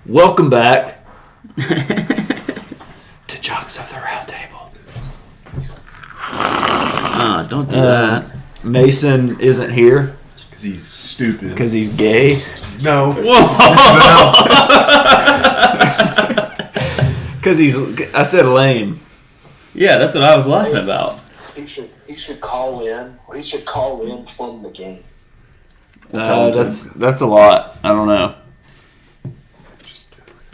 Welcome back to Jocks of the Round Table. Don't do that. Mason isn't here Because he's stupid. because he's gay. No. Because I said lame. Yeah, that's what I was laughing about. He should call in. He should call in from the game. That's a lot. I don't know.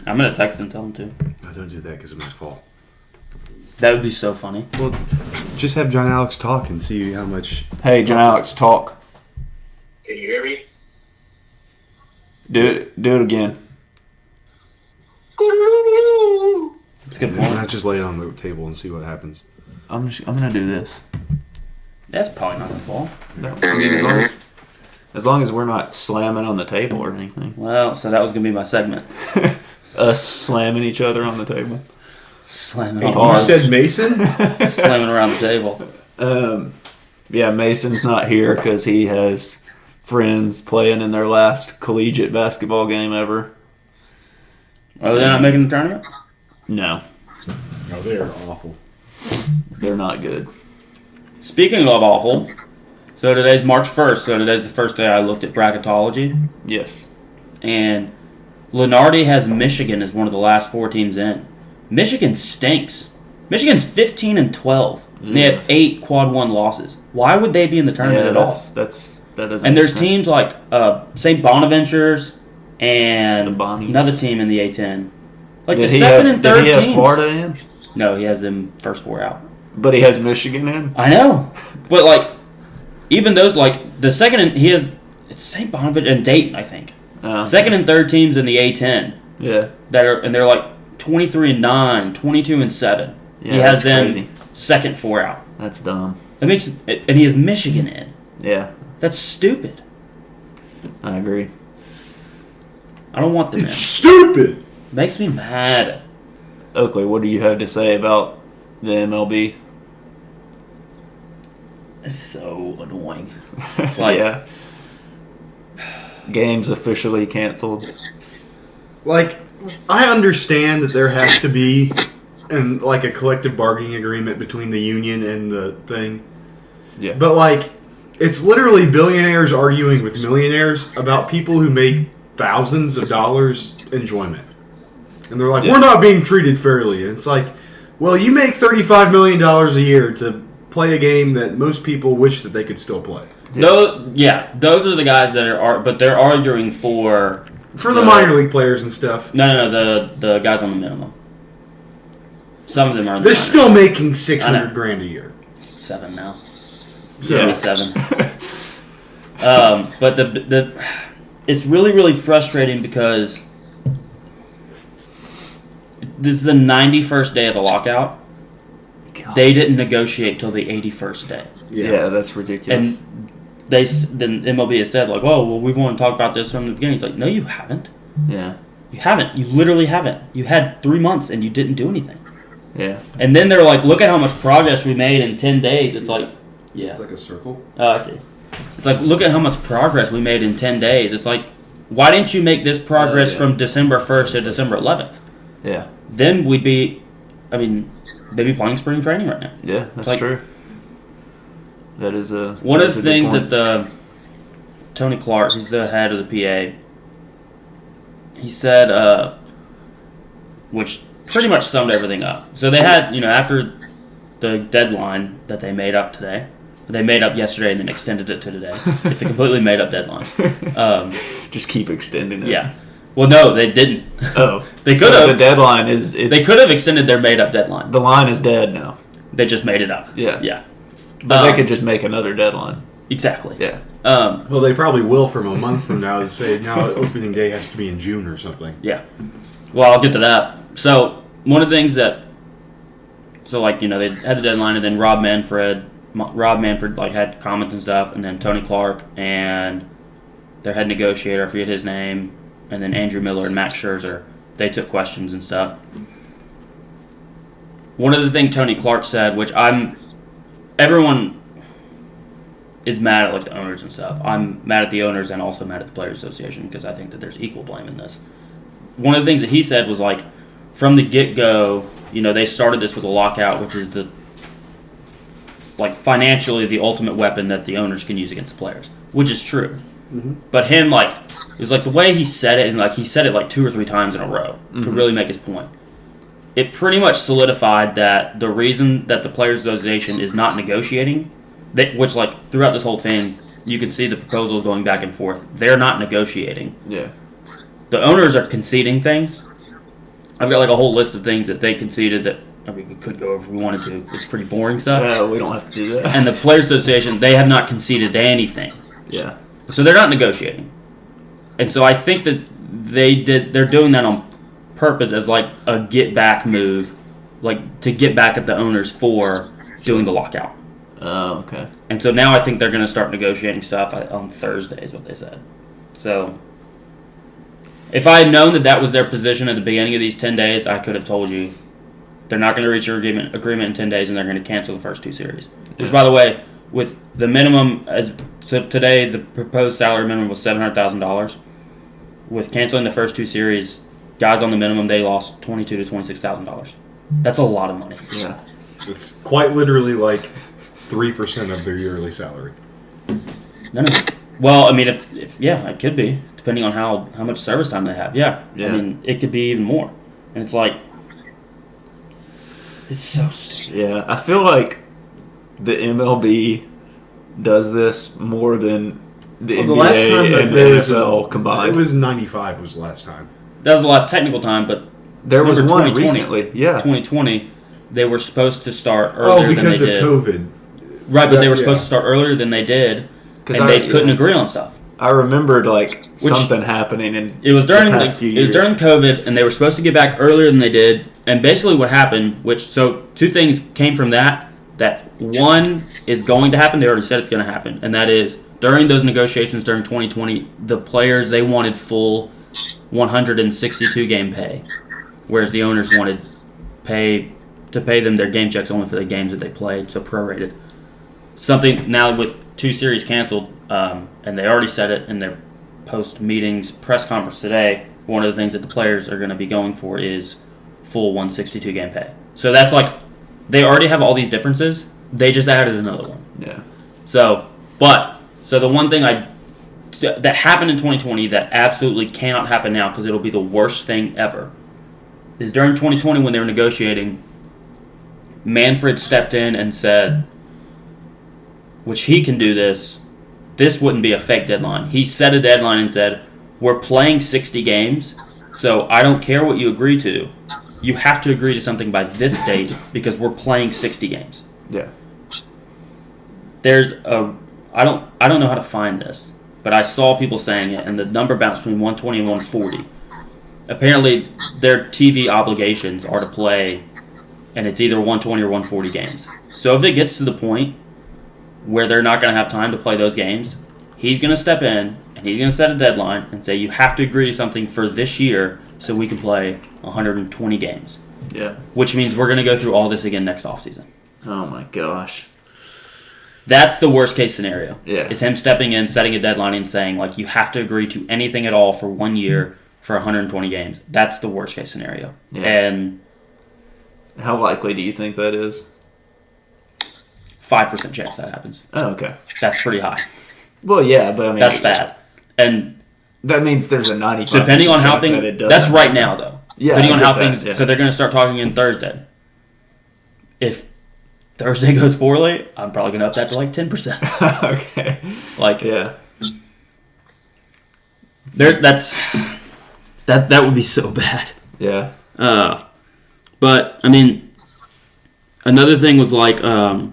I'm going to text him and tell him to. No, don't do that because it's my fault. That would be so funny. Well, just have John Alex talk and see how much... Hey, John Alex, talk. Can you hear me? Do it again. That's a good Why point. not just lay it on the table and see what happens? I'm gonna do this. That's probably not going to fall. I mean, as long as we're not slamming on the table or anything. Well, so that was going to be my segment. Us slamming each other on the table. Slamming, You You said Mason? slamming around the table. Yeah, Mason's not here because he has friends playing in their last collegiate basketball game ever. Oh, they're not making the tournament? No, Oh, they're awful. they're not good. Speaking of awful, so today's March 1st, so today's the first day I looked at bracketology, Yes. and Lenardi has Michigan as one of the last 4 teams in. Michigan stinks. Michigan's 15-12. And they have 8 quad 1 losses. Why would they be in the tournament at all? That doesn't. And make there's sense. teams like St. Bonaventures and The Bonnies. another team in the A10. Like Did the he second have, and third did he have teams. Florida in? No, he has them first 4 out. But he has Michigan in. I know, but like even those like the second and he has it's St. Bonaventure and Dayton, I think. Second and third teams in the A10 Yeah. that are and they're like 23-9, 22-7. Yeah, He has that's them crazy. second 4 out. That's dumb. That makes and he has Michigan in. Yeah, That's stupid. I agree. I don't want them in. It's stupid! Makes me mad. Oakley, what do you have to say about the MLB? It's so annoying. Like, Yeah. Games officially canceled. Like, I understand that there has to be a collective bargaining agreement between the union and the thing. Yeah. But, like, it's literally billionaires arguing with millionaires about people who make thousands of dollars enjoyment. And they're like, Yeah. we're not being treated fairly. And it's like, well, you make $35 million a year to play a game that most people wish that they could still play. Those are the guys that but they're arguing for For the minor league players and stuff. No, the guys on the minimum. Some of them are. They're still making I $600 know. grand a year. 7 now. So, Yeah. 7. But the it's really really frustrating because this is the 91st day of the lockout. God. They didn't negotiate till the 81st day, Yeah, that's ridiculous. and then MLB has said like, oh well, we want to talk about this from the beginning. It's like, no, you haven't. Yeah. You haven't. You literally haven't. You had 3 months and you didn't do anything. Yeah. And then they're like, look at how much progress we made in 10 days. It's like, yeah. It's like a circle. Oh, I see. It's like, look at how much progress we made in 10 days. It's like, why didn't you make this progress Yeah. from December 1st to December 11th? Yeah. Then we'd be, they'd be playing spring training right now. Yeah, that's Like- true. That is a One that of is the a good things point. that Tony Clark, he's the head of the PA, he said, which pretty much summed everything up. So they had, after the deadline that they made up today, they made up yesterday and then extended it to today. It's a completely made up deadline. Just keep extending it. Yeah. Well, no, they didn't. Oh, They so could have. The deadline is. They could have extended their made up deadline. The line is dead now. They just made it up. Yeah. Yeah. But they could just make another deadline. Exactly. Yeah. Well, they probably will from a month from now to say now opening day has to be in June or something. Yeah. Well, I'll get to that. So one of the things that, they had the deadline, and then Rob Manfred had comments and stuff, and then Tony Clark and their head negotiator, I forget his name, and then Andrew Miller and Max Scherzer, they took questions and stuff. One of the things Tony Clark said, which everyone is mad at the owners and stuff. I'm mad at the owners and also mad at the Players Association because I think that there's equal blame in this. one of the things that he said was like, from the get-go, they started this with a lockout, which is financially the ultimate weapon that the owners can use against the players, which is true. Mm-hmm. But him, it was the way he said it, and he said it 2 or 3 times in a row to really make his point. It pretty much solidified that the reason that the Players Association is not negotiating, which throughout this whole thing, you can see the proposals going back and forth. They're not negotiating. Yeah. The owners are conceding things. I've got a whole list of things that they conceded that we could go over if we wanted to. It's pretty boring stuff. Yeah, we don't have to do that. And the Players Association, they have not conceded anything. Yeah. So they're not negotiating. And so I think that they're doing that on purpose as a get back move, to get back at the owners for doing the lockout. Oh, okay. And so now I think they're going to start negotiating stuff on Thursday is what they said. So if I had known that was their position at the beginning of these 10 days, I could have told you they're not going to reach an agreement in 10 days and they're going to cancel the first 2 series. Which, by the way, with the minimum, so today the proposed salary minimum was $700,000. With canceling the first 2 series, guys on the minimum, they lost $22,000 to $26,000. That's a lot of money. Yeah. It's quite literally 3% of their yearly salary. No. Well, I mean, if it could be, depending on how much service time they have. Yeah. I mean, it could be even more. And it's it's so stupid. Yeah, I feel like the MLB does this more than the NBA the last time and the NFL combined. It was 95 was the last time. That was the last technical time, but There was one 2020, recently. Yeah. 2020, they were supposed to start earlier than they because of did. COVID. Right, but they were supposed to start earlier than they did, and they couldn't agree on stuff. I remembered something happening in It was during the past few years. during COVID, and they were supposed to get back earlier than they did. And basically, what happened, so 2 things came from that. That one is going to happen. They already said it's going to happen, and that is during those negotiations during 2020, the players they wanted full 162 game pay, whereas the owners wanted to pay them their game checks only for the games that they played, so prorated. Something now with 2 series canceled, and they already said it in their post-meetings press conference today, one of the things that the players are going to be going for is full 162 game pay. So that's they already have all these differences. They just added another one. Yeah. So the one thing that happened in 2020 that absolutely cannot happen now because it'll be the worst thing ever is during 2020 when they were negotiating, Manfred stepped in and said, which he can do this wouldn't be a fake deadline. He set a deadline and said, we're playing 60 games, so I don't care what you agree to. You have to agree to something by this date because we're playing 60 games. Yeah. I don't know how to find this, but I saw people saying it, and the number bounced between 120 and 140. Apparently, their TV obligations are to play, and it's either 120 or 140 games. So if it gets to the point where they're not going to have time to play those games, he's going to step in, and he's going to set a deadline and say, you have to agree to something for this year so we can play 120 games. Yeah. Which means we're going to go through all this again next offseason. Oh my gosh. That's the worst case scenario. Yeah. Is him stepping in, setting a deadline, and saying, you have to agree to anything at all for 1 year for 120 games. That's the worst case scenario. Yeah. And how likely do you think that is? 5% chance that happens. Oh, okay. That's pretty high. Well, yeah, but I mean... That's bad. And that means there's a 95% depending on how things... That's right now, though. Yeah, depending on how that, things... yeah. So they're going to start talking in Thursday. If Thursday goes poorly, I'm probably going to up that to 10%. Okay. Yeah. That would be so bad. Yeah. But I mean, another thing was and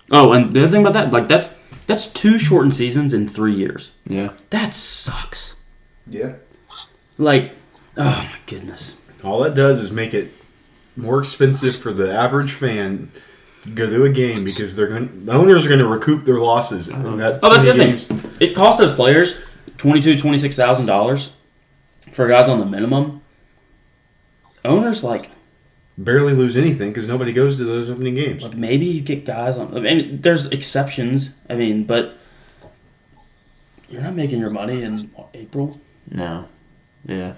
the other thing about that, that's 2 shortened seasons in 3 years. Yeah. That sucks. Yeah. Oh my goodness. All that does is make it more expensive for the average fan to go to a game because the owners are going to recoup their losses. In that That's the many other thing. It costs those players $26,000 for guys on the minimum. Owners barely lose anything because nobody goes to those opening games. Maybe you get guys on. I mean, there's exceptions. I mean, but you're not making your money in April. No. Yeah.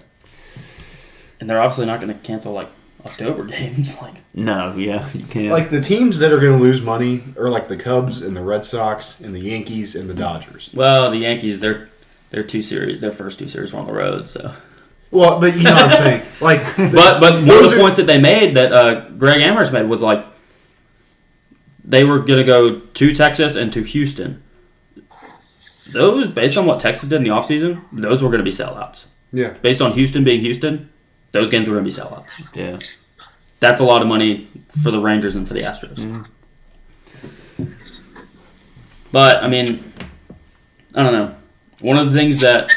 And they're obviously not going to cancel like October games. Like No, yeah, you can't. Like the teams that are going to lose money are like the Cubs and the Red Sox and the Yankees and the Dodgers. well, the Yankees, their first two series were on the road, so. Well, but you know what I'm saying. Like, But one of the points that they made that Greg Amherst made was like they were going to go to Texas and to Houston. Those, based on what Texas did in the offseason, those were going to be sellouts. Yeah. Based on Houston being Houston, those games were going to be sellouts. Yeah. That's a lot of money for the Rangers and for the Astros. Mm-hmm. But, I mean, I don't know. One of the things that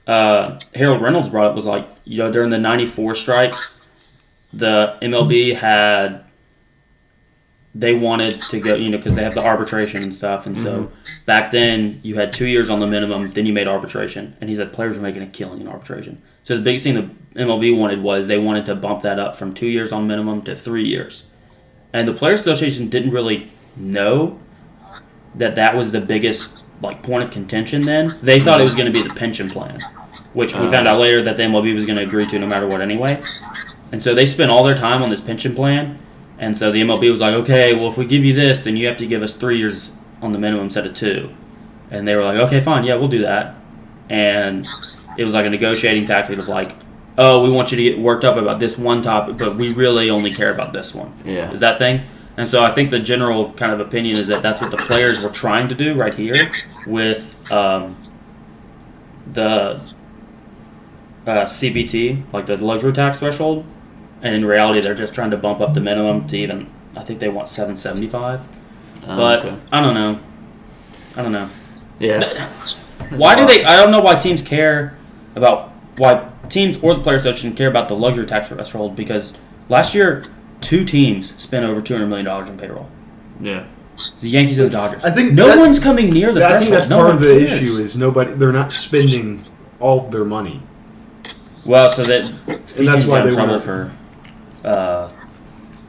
Harold Reynolds brought up was like, you know, during the 94 strike, the MLB they wanted to go, you know, because they have the arbitration and stuff. And so back then, you had 2 years on the minimum, then you made arbitration. And he said players were making a killing in arbitration. So the biggest thing the MLB wanted was they wanted to bump that up from 2 years on minimum to 3 years. And the Players Association didn't really know that was the biggest like point of contention then. They thought it was going to be the pension plan, which we found out later that the MLB was going to agree to no matter what anyway. And so they spent all their time on this pension plan. And so the MLB was like, okay, well, if we give you this, then you have to give us 3 years on the minimum instead of 2. And they were like, okay, fine, yeah, we'll do that. And it was like a negotiating tactic of like, oh, we want you to get worked up about this one topic, but we really only care about this one. Yeah. Is that thing? And so I think the general kind of opinion is that that's what the players were trying to do right here with the CBT, like the luxury tax threshold. And in reality, they're just trying to bump up the minimum to even, I think they want $775. But okay. I don't know. Yeah. Why do they? I don't know why teams care about why teams or the Players Association care about the luxury tax threshold, because last year 2 teams spent over $200 million in payroll. Yeah. The Yankees and the Dodgers. I think no one's coming near the threshold. I think that's No part one of the cares. issue is they're not spending all their money. Well, so that And that's why in they trouble want for.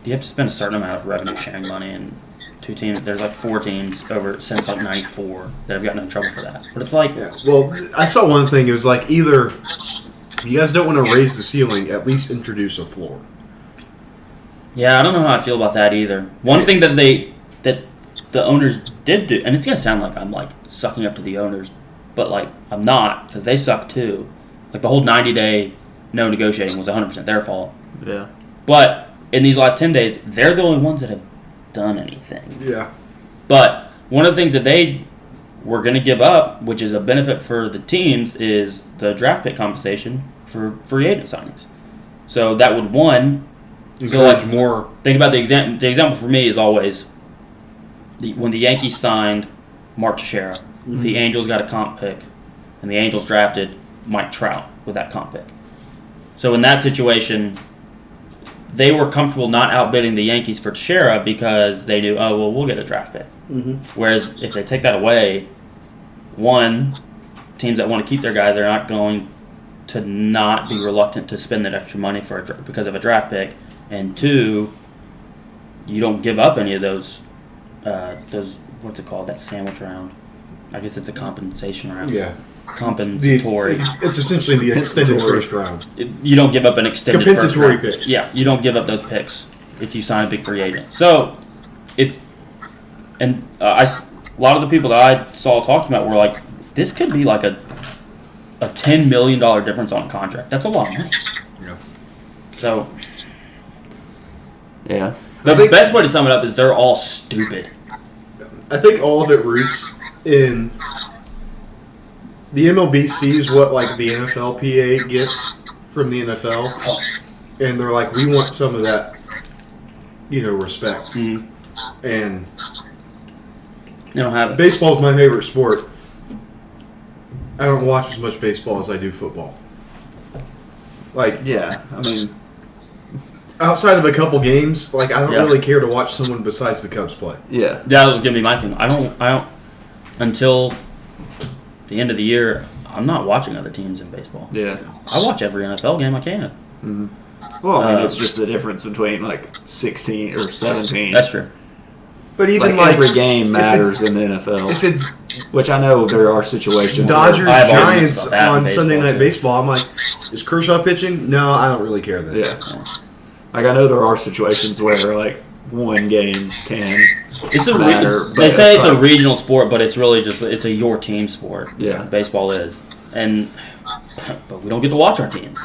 You have to spend a certain amount of revenue sharing money, and 2 teams. There's like 4 teams since like '94 that have gotten in trouble for that. But it's like, Yeah. Well, I saw one thing. It was like either if you guys don't want to raise the ceiling, at least introduce a floor. yeah, I don't know how I feel about that either. One thing that the owners did do, and it's gonna sound like I'm like sucking up to the owners, but like I'm not, because they suck too. Like the whole 90-day no negotiating was 100% their fault. Yeah. But in these last 10 days, they're the only ones that have done anything. Yeah. But one of the things that they were going to give up, which is a benefit for the teams, is the draft pick compensation for free agent signings. So that would, Encourage more. think about the example. The example for me is always when the Yankees signed Mark Teixeira, the Angels got a comp pick, and the Angels drafted Mike Trout with that comp pick. So in that situation, they were comfortable not outbidding the Yankees for Teixeira because they knew, oh, well, we'll get a draft pick. Mm-hmm. Whereas if they take that away, teams that want to keep their guy, they're not going to not be reluctant to spend that extra money because of a draft pick. And 2, you don't give up any of those what's it called, that sandwich round. I guess it's a compensation round. Yeah. Compensatory. It's essentially the extended first round. You don't give up an extended Compensatory first round. picks. Yeah, you don't give up those picks if you sign a big free agent. So, a lot of the people that I saw talking about were like, this could be like a $10 million difference on a contract. That's a lot of money. Yeah. So, Yeah. the best way to sum it up is they're all stupid. I think all of it roots in the MLB sees what like the NFLPA gets from the NFL, and they're like, we want some of that, respect. Mm. And They don't have it. baseball is my favorite sport. I don't watch as much baseball as I do football. Like, Yeah. I mean, outside of a couple games, like I don't Yeah. really care to watch someone besides the Cubs play. yeah. That was gonna be my thing. I don't until the end of the year. I'm not watching other teams in baseball. Yeah. I watch every NFL game I can. Well, I mean, Uh, it's just the difference between like 16 or 17. That's true. But even every game matters in the NFL. If it's which I know there are situations. Dodgers I have arguments Giants about that in on Sunday baseball, Night too. Baseball, I'm like, is Kershaw pitching? No, I don't really care then. Yeah. Like I know there are situations where like one game can It's a matter. they say it's a like, regional sport, but it's really just it's a your team sport. Yeah. Baseball is, but we don't get to watch our teams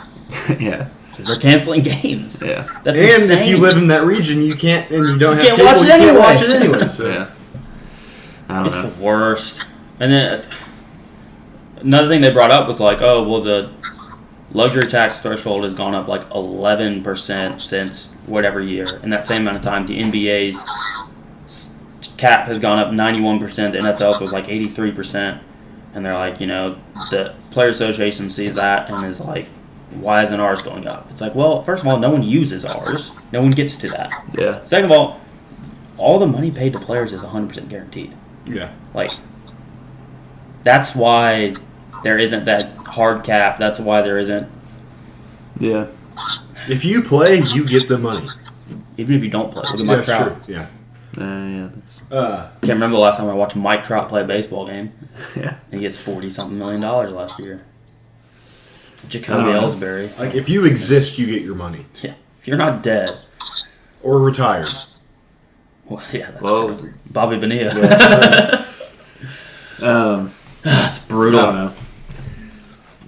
yeah. because they're canceling games. Yeah. That's And insane. if you live in that region, you can't, and you don't have can't cable, watch it you can't anyway. watch it anyway. So. Yeah. I don't It's know. the worst. And then another thing they brought up was like, oh, well, the luxury tax threshold has gone up like 11% since whatever year. In that same amount of time, the NBA's cap has gone up 91%. The NFL was like 83%. And they're like, the Player Association sees that and is like, why isn't ours going up? It's like, well, first of all, no one uses ours. No one gets to that. Yeah. Second of all the money paid to players is 100% guaranteed. Yeah. Like, that's why there isn't that hard cap. That's why there isn't, Yeah. If you play, you get the money. even if you don't play. Look at Mike That's Trout. true. Yeah. Yeah. That's, Can't remember the last time I watched Mike Trout play a baseball game. yeah. He gets $40-something million last year. Jacoby I don't know. Ellsbury. Like, if you exist, you get your money. Yeah. If you're not dead. Or retired. Well, yeah, that's Whoa. true. Bobby Bonilla. It's It's brutal. I don't know.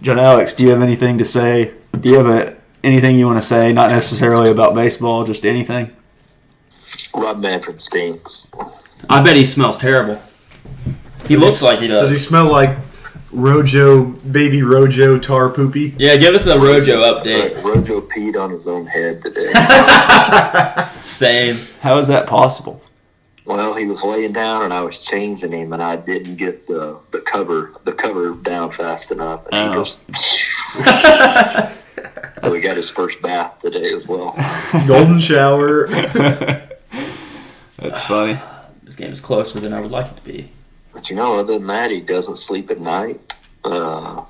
John Alex, do you have anything to say? Do you have anything you want to say? Not necessarily about baseball, just anything. Rob Manfred stinks. I bet he smells terrible. He looks like he Does he does. smell like baby Rojo tar poopy? Yeah, give us a Rojo update. Rojo peed on his own head today. Same. How is that possible? Well, he was laying down and I was changing him, and I didn't get the cover down fast enough, and he Oh. just. So he got his first bath today as well. Golden shower. That's funny. This game is closer than I would like it to be. But other than that, he doesn't sleep at night. So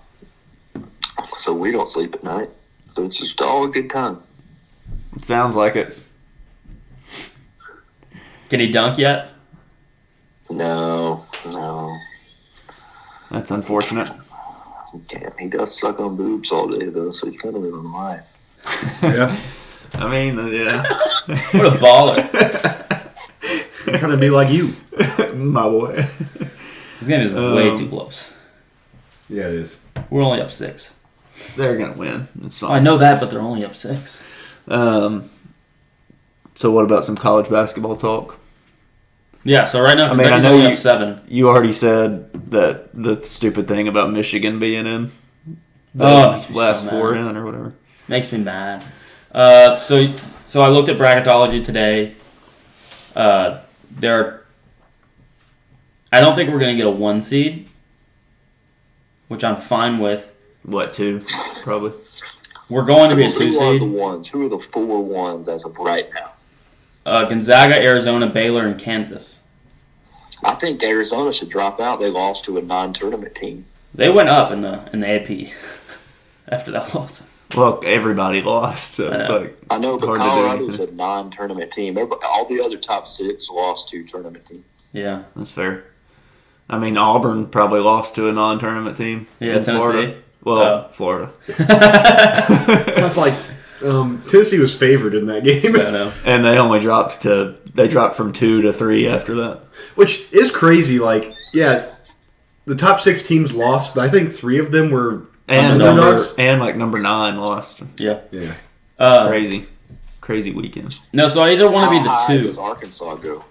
we don't sleep at night. So it's just all a good time. It sounds like it. Can he dunk yet? No. That's unfortunate. He can't. He does suck on boobs all day, though, so he's kind of living life. Yeah. I mean, yeah. What a baller. Kind of be like you. My boy. This game is way too close. Yeah, it is. We're only up 6. They're going to win. It's fine. I know that, but they're only up 6. So what about some college basketball talk? Yeah, so right now, I mean, I Kentucky's know only you- up 7. You already said that the stupid thing about Michigan being in the Oh, it makes me last so four mad. in or whatever. Makes me mad. So I looked at bracketology today. I don't think we're going to get a 1 seed, which I'm fine with. What, 2? Probably. We're going to be a 2 Who are the seed. ones? Who are the 4 ones as of right now? Gonzaga, Arizona, Baylor, and Kansas. I think Arizona should drop out. They lost to a non-tournament team. They went up in the AP after that loss. Well, everybody lost, so I it's know. like I know, but hard to do Colorado's anything. a non-tournament team. All the other top 6 lost to tournament teams. Yeah. That's fair. I mean, Auburn probably lost to a non-tournament team Yeah, in Florida. Tennessee. Well, Florida. That's like Tennessee was favored in that game, I know. And they only dropped from 2 to 3 after that. which is crazy. Like, yeah, the top 6 teams lost, but I think 3 of them were And underdogs. number 9 lost. Yeah. Yeah. Crazy weekend. No, so I either want to be How high the 2. does Arkansas go?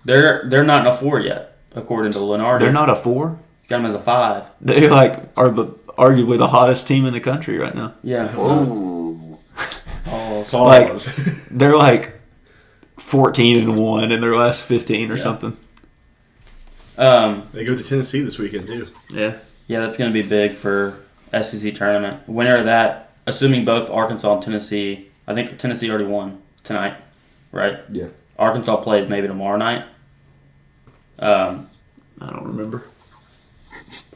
They're not in a 4 yet, according to Lenardi. They're not a 4. Got them as a 5. They are arguably the hottest team in the country right now. Yeah. Ooh. Oh, Pause. They're like 14-1 in their last 15 or Yeah. something. They go to Tennessee this weekend too. Yeah. Yeah, that's going to be big for SEC tournament. Winner of that, assuming both Arkansas and Tennessee, I think Tennessee already won tonight, right? Yeah. Arkansas plays maybe tomorrow night. I don't remember.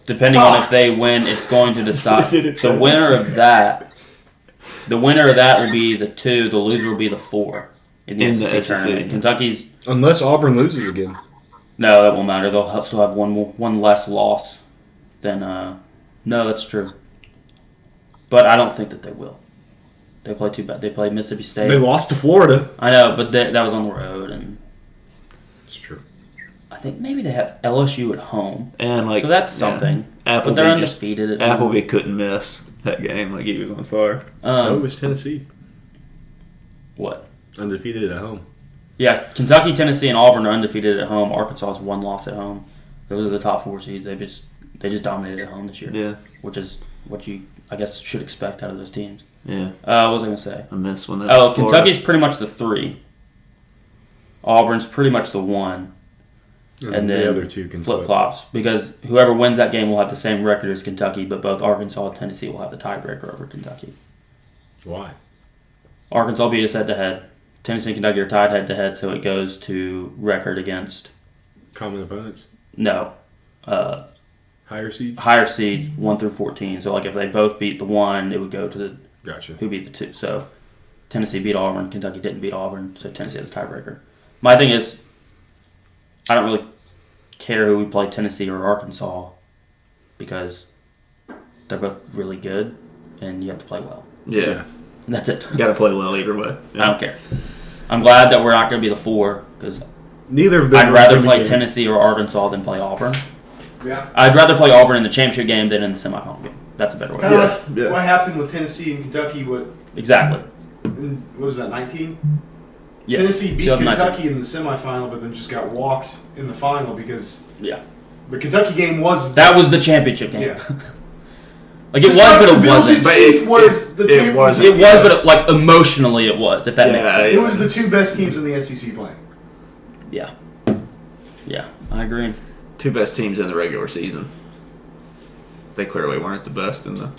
Depending on if they win, it's going to decide. The winner of that will be the 2. The loser will be the 4 in the In the SEC SEC, tournament. yeah. Kentucky's Unless Auburn loses again. No, that won't matter. They'll still have one less loss than. No, that's true. But I don't think that they will. They play too bad. They play Mississippi State. They lost to Florida. I know, but that was on the road, and It's true. I think maybe they have LSU at home, And like so that's something. Appleby But they're just- undefeated at home. Appleby couldn't miss that game. Like he was on fire. So was Tennessee. What? Undefeated at home. Yeah, Kentucky, Tennessee, and Auburn are undefeated at home. Arkansas has one loss at home. Those are the top 4 seeds. They just dominated at home this year. Yeah. Which is what you, I guess, should expect out of those teams. Yeah. What was I going to say? I missed one. Oh, Kentucky's pretty much the 3. Auburn's pretty much the 1. And then the other two can flip flops because whoever wins that game will have the same record as Kentucky, but both Arkansas and Tennessee will have the tiebreaker over Kentucky. Why? Arkansas beat us head to head. Tennessee and Kentucky are tied head to head, so it goes to record against Common opponents? Higher seeds? higher seeds 1 through 14. So like if they both beat the 1, it would go to the Gotcha. who beat the 2. So Tennessee beat Auburn, Kentucky didn't beat Auburn, so Tennessee has a tiebreaker. My thing is, I don't really care who we play, Tennessee or Arkansas, because they're both really good, and you have to play well. Yeah. And that's it. Got to play well either way. I don't care. I'm glad that we're not going to be the 4, because Neither of them. I'd rather are play gonna be- Tennessee or Arkansas than play Auburn. Yeah. I'd rather play Auburn in the championship game than in the semifinal game. That's a better way. Kind of Yeah, like yeah. what happened with Tennessee and Kentucky. What Exactly. was that? 19. Yes. Tennessee beat 2019. Kentucky in the semifinal, but then just got walked in the final because Yeah. the Kentucky game was That was the championship game. Yeah. Like it was, but it wasn't. But It was the it championship. wasn't. It was, but it, like emotionally, it was. If that makes Yeah, sense. It was the 2 best teams in the SEC playing. Yeah. Yeah, I agree. 2 best teams in the regular season. They clearly weren't the best in the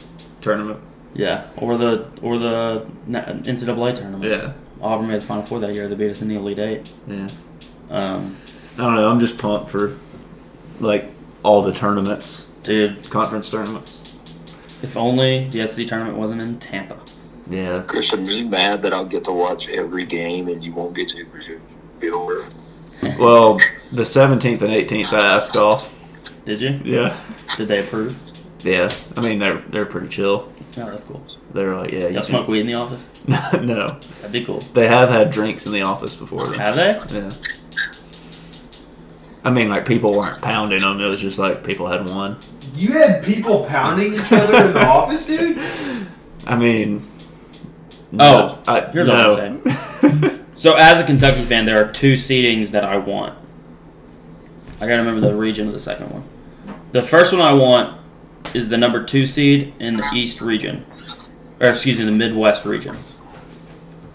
tournament. Yeah, or the NCAA tournament. Yeah. Auburn made the Final Four that year. They beat us in the Elite Eight. Yeah. Um, I don't know. I'm just pumped for like all the tournaments, dude, conference tournaments. if only the SEC tournament wasn't in Tampa. Yeah. That's, Christian, me mad that I'll get to watch every game and you won't get to because you'll be over. well, the 17th and 18th I asked off. Did you? Yeah. Did they approve? Yeah. I mean they're pretty chill. No, that's cool. They're like, yeah. Y'all smoke weed in the office? No. That'd be cool. They have had drinks in the office before. Though. Have they? Yeah. I mean, like people weren't pounding them. It was just like people had one. You had people pounding each other in the office, dude. I mean. Oh, I, here's no. what I'm saying. So, as a Kentucky fan, there are 2 seedings that I want. I gotta remember the region of the second one. The first one I want is the number 2 seed in the East region, or excuse me, the Midwest region.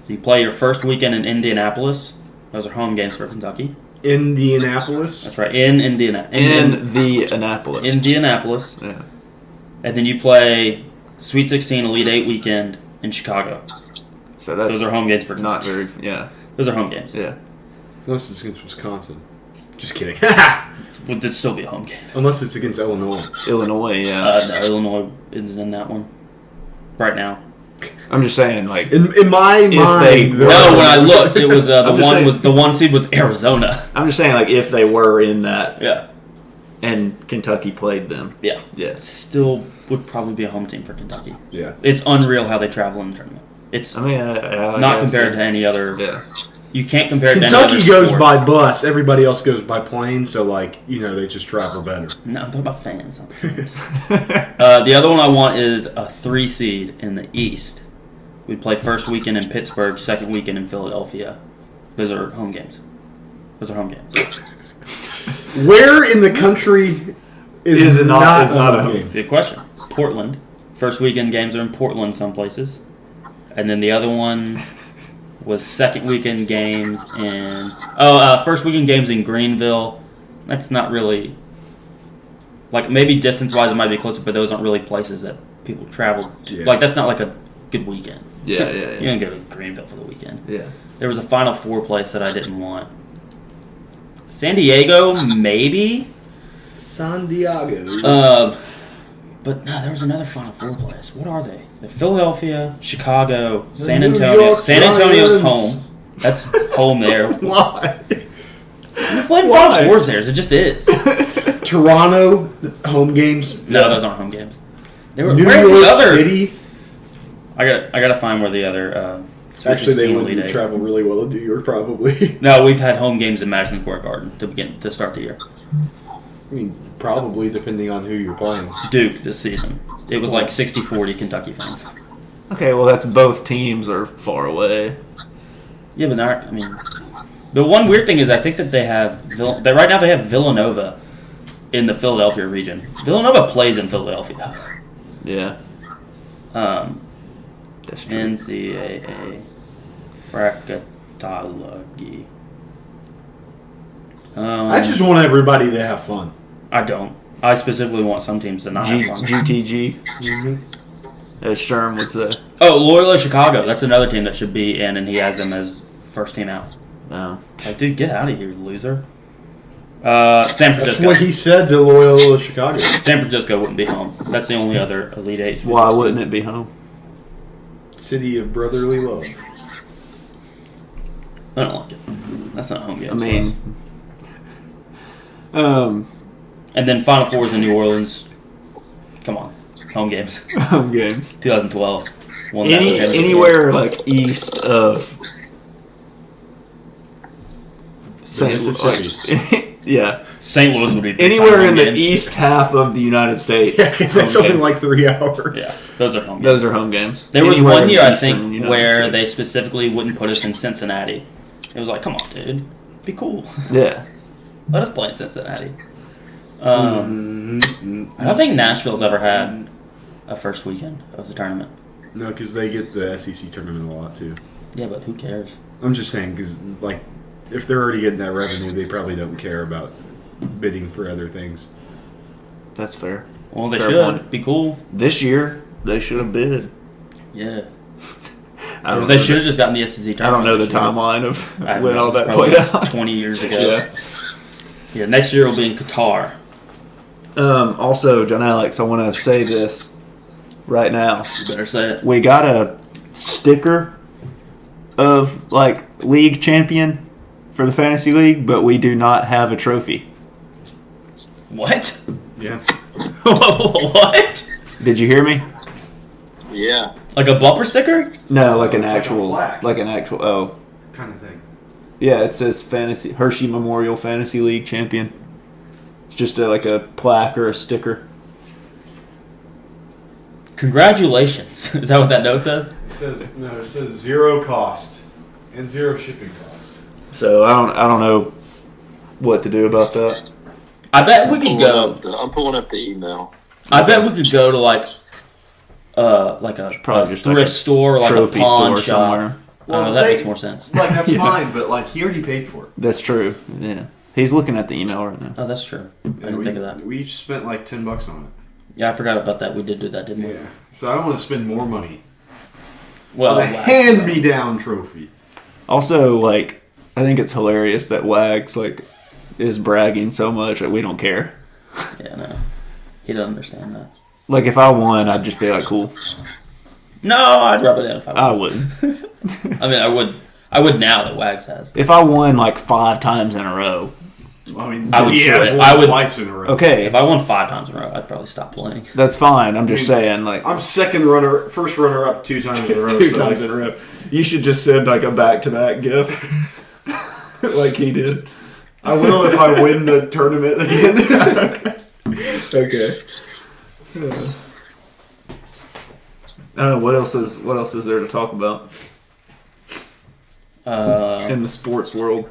You play your first weekend in Indianapolis. Those are home games for Kentucky. Indianapolis. That's right, in Indiana. In the Annapolis. Indianapolis, Yeah. and then you play Sweet 16 Elite 8 weekend in Chicago. So that's Those are home games for not Kentucky. very. Yeah. Those are home games. Yeah. Unless it's against Wisconsin. Just kidding. Would this still be a home game? Unless it's against Illinois. Illinois. Yeah. No, Illinois isn't in that one right now. I'm just saying, like. In my they- mind, No, No, when I looked, it was I'm just saying- the 1 seed was Arizona. I'm just saying, like, if they were in that Yeah, and Kentucky played them. yeah. Yes. Still would probably be a home team for Kentucky. Yeah. It's unreal how they travel in the tournament. It's I mean, I not guess, compared to any other. Yeah. You can't compare it to any Kentucky other goes sport. by bus. Everybody else goes by plane. So, like, they just travel better. No, I'm talking about fans. Not the teams. The other one I want is a 3 seed in the East. We play first weekend in Pittsburgh, second weekend in Philadelphia. Those are home games. Those are home games. Where in the country is not a home game? Good question. Portland. First weekend games are in Portland some places. And then the other one was second weekend games in... first weekend games in Greenville. That's not really... Like, maybe distance-wise it might be closer, but those aren't really places that people travel to. Yeah. Like, that's not like a good weekend. Yeah, You don't go to Greenville for the weekend. Yeah. There was a Final Four place that I didn't want. San Diego, maybe? San Diego. But no, there was another Final Four place. What are they? They're Philadelphia, Chicago, San New Antonio. York San Antonio's Giants. home. That's home there. Why? playing Why? Final Fours there. It just is. Toronto home games. No, those aren't home games. They were. New Where's York the other? City. I gotta find where the other. Actually, they Elite would Eight. travel really well to New York, probably. No, we've had home games in Madison Square Garden to start the year. I mean, probably depending on who you're playing. Duke this season. It was like 60-40 Kentucky fans. Okay, well, that's both teams are far away. Yeah, but not. I mean, the one weird thing is I think that they have right now they have Villanova in the Philadelphia region. Villanova plays in Philadelphia. Yeah, that's true. NCAA bracketology. I just want everybody to have fun. I don't. I specifically want some teams to not have fun. GTG, Mm-hmm. as Sherm would say. Oh, Loyola Chicago. That's another team that should be in, and he has them as first team out. No. Like, dude, get out of here, loser. San That's Francisco. what he said to Loyola Chicago. San Francisco wouldn't be home. That's the only other Elite Eight. Why wouldn't it be home? City of brotherly love. I don't like it. That's not home games. I mean, for us. And then Final Fours in New Orleans. Come on, home games. home games. 2012. Won that with him. Anywhere like east of St. Mississippi. Yeah, St. Louis would be big anywhere time in home the games. east half of the United States. Yeah, because that's home only game. like 3 hours. Yeah, those are home games. Those are home games. There was Anywhere one in year, the I eastern think, United where States. they specifically wouldn't put us in Cincinnati. It was like, come on, dude. Be cool. Yeah. Let us play in Cincinnati. I don't think Nashville's ever had a first weekend of the tournament. No, because they get the SEC tournament a lot, too. Yeah, but who cares? I'm just saying, because, like, if they're already getting that revenue, they probably don't care about bidding for other things. That's fair. Well, they Fair should. point. Be cool. This year, they should have bid. Yeah. I don't They know should have just gotten the SEC I tournament. don't know the this year. timeline of I don't when know. all that Probably played like out. 20 years ago. Yeah. Yeah, next year will be in Qatar. Also, John Alex, I want to say this right now. You better say it. We got a sticker of like league champion for the fantasy league, but we do not have a trophy. What? Yeah. What? Did you hear me? Yeah. Like a bumper sticker? No, like an it's like a actual, plaque. like an actual. Oh, Kind of thing. yeah. It says fantasy Hershey Memorial Fantasy League champion. It's just like a plaque or a sticker. Congratulations. Is that what that note says? It says 0 cost and 0 shipping cost. So I don't know what to do about that. I bet we could go. I'm pulling up the email. I bet we could go to like a Probably just thrift like a store, like a trophy pawn store shop. somewhere. Well, that they- makes more sense. Like, that's Yeah. fine, but, like, he already paid for it. That's true. Yeah, he's looking at the email right now. Oh, that's true. I didn't we, think of that. We each spent, like, $10 on Yeah, I forgot about that. We did do that, didn't we? it. Yeah. So I want to spend more money Well, on a hand-me-down trophy. Also, like, I think it's hilarious that Wags like is bragging so much that we don't care. yeah, no, he doesn't understand that. Like, if I won, I'd just be like, cool. No, I'd rub it in if I I would. wouldn't. I mean, I would now that Wags has. If I won like 5 times in a row, I mean, I would he do has it. won I would- twice in a row. okay, If I won 5 times in a row, I'd probably stop playing. that's fine. I'm just saying, like, I'm first runner-up 2 times in a row. 2 so times in a row. You should just send like a back-to-back gift, like he did. I will if I win the tournament again. Okay. I don't know what else is there to talk about in the sports world.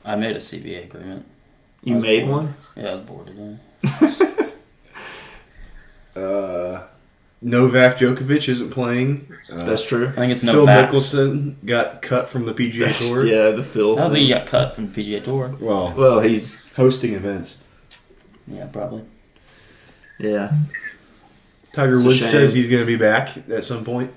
I made a CBA agreement. You made one? Yeah, I was bored again. Novak Djokovic isn't playing. That's true. I think it's Phil no facts. Mickelson got cut from the PGA Tour. Yeah, the Phil. I don't think he got cut from the PGA Tour. Well, he's hosting events. Yeah, probably. yeah. Tiger It's a Woods shame. says he's going to be back at some point.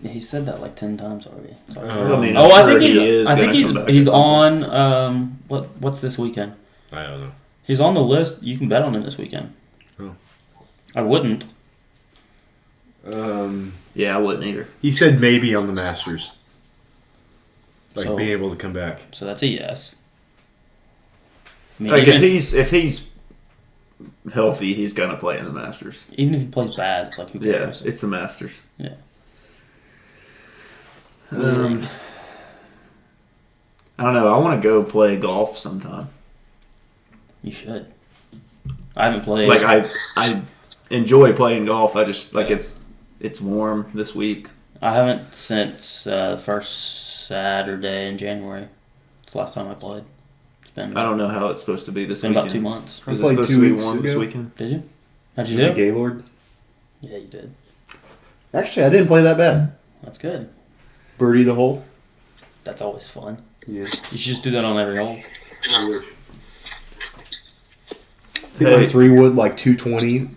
Yeah, he said that like 10 times already. Sorry. I mean, Oh, I'm I sure think he is I think gonna come back he's at some on. What's this weekend? I don't know. He's on the list. You can bet on him this weekend. Oh. I wouldn't. Yeah, I wouldn't either. He said maybe on the Masters. Like being able to come back. So that's a yes. I mean, Like if he's healthy, he's gonna play in the Masters. even if he plays bad, it's like who cares? Yeah, it's the Masters. Yeah. I don't know. I want to go play golf sometime. You should. I haven't played. Like I enjoy playing golf. I just like it's warm this week. I haven't since the first Saturday in January. It's the last time I played. It's been. I don't know how it's supposed to be this It's been weekend. about 2 months. Is I it played supposed 2 to be weeks warm this ago. weekend? Did you? How'd you The do? Gaylord. Yeah, you did. Actually, I didn't play that bad. That's good. Birdie the hole. That's always fun. Yeah. You should just do that on every hole. Hit my 3-wood like 220.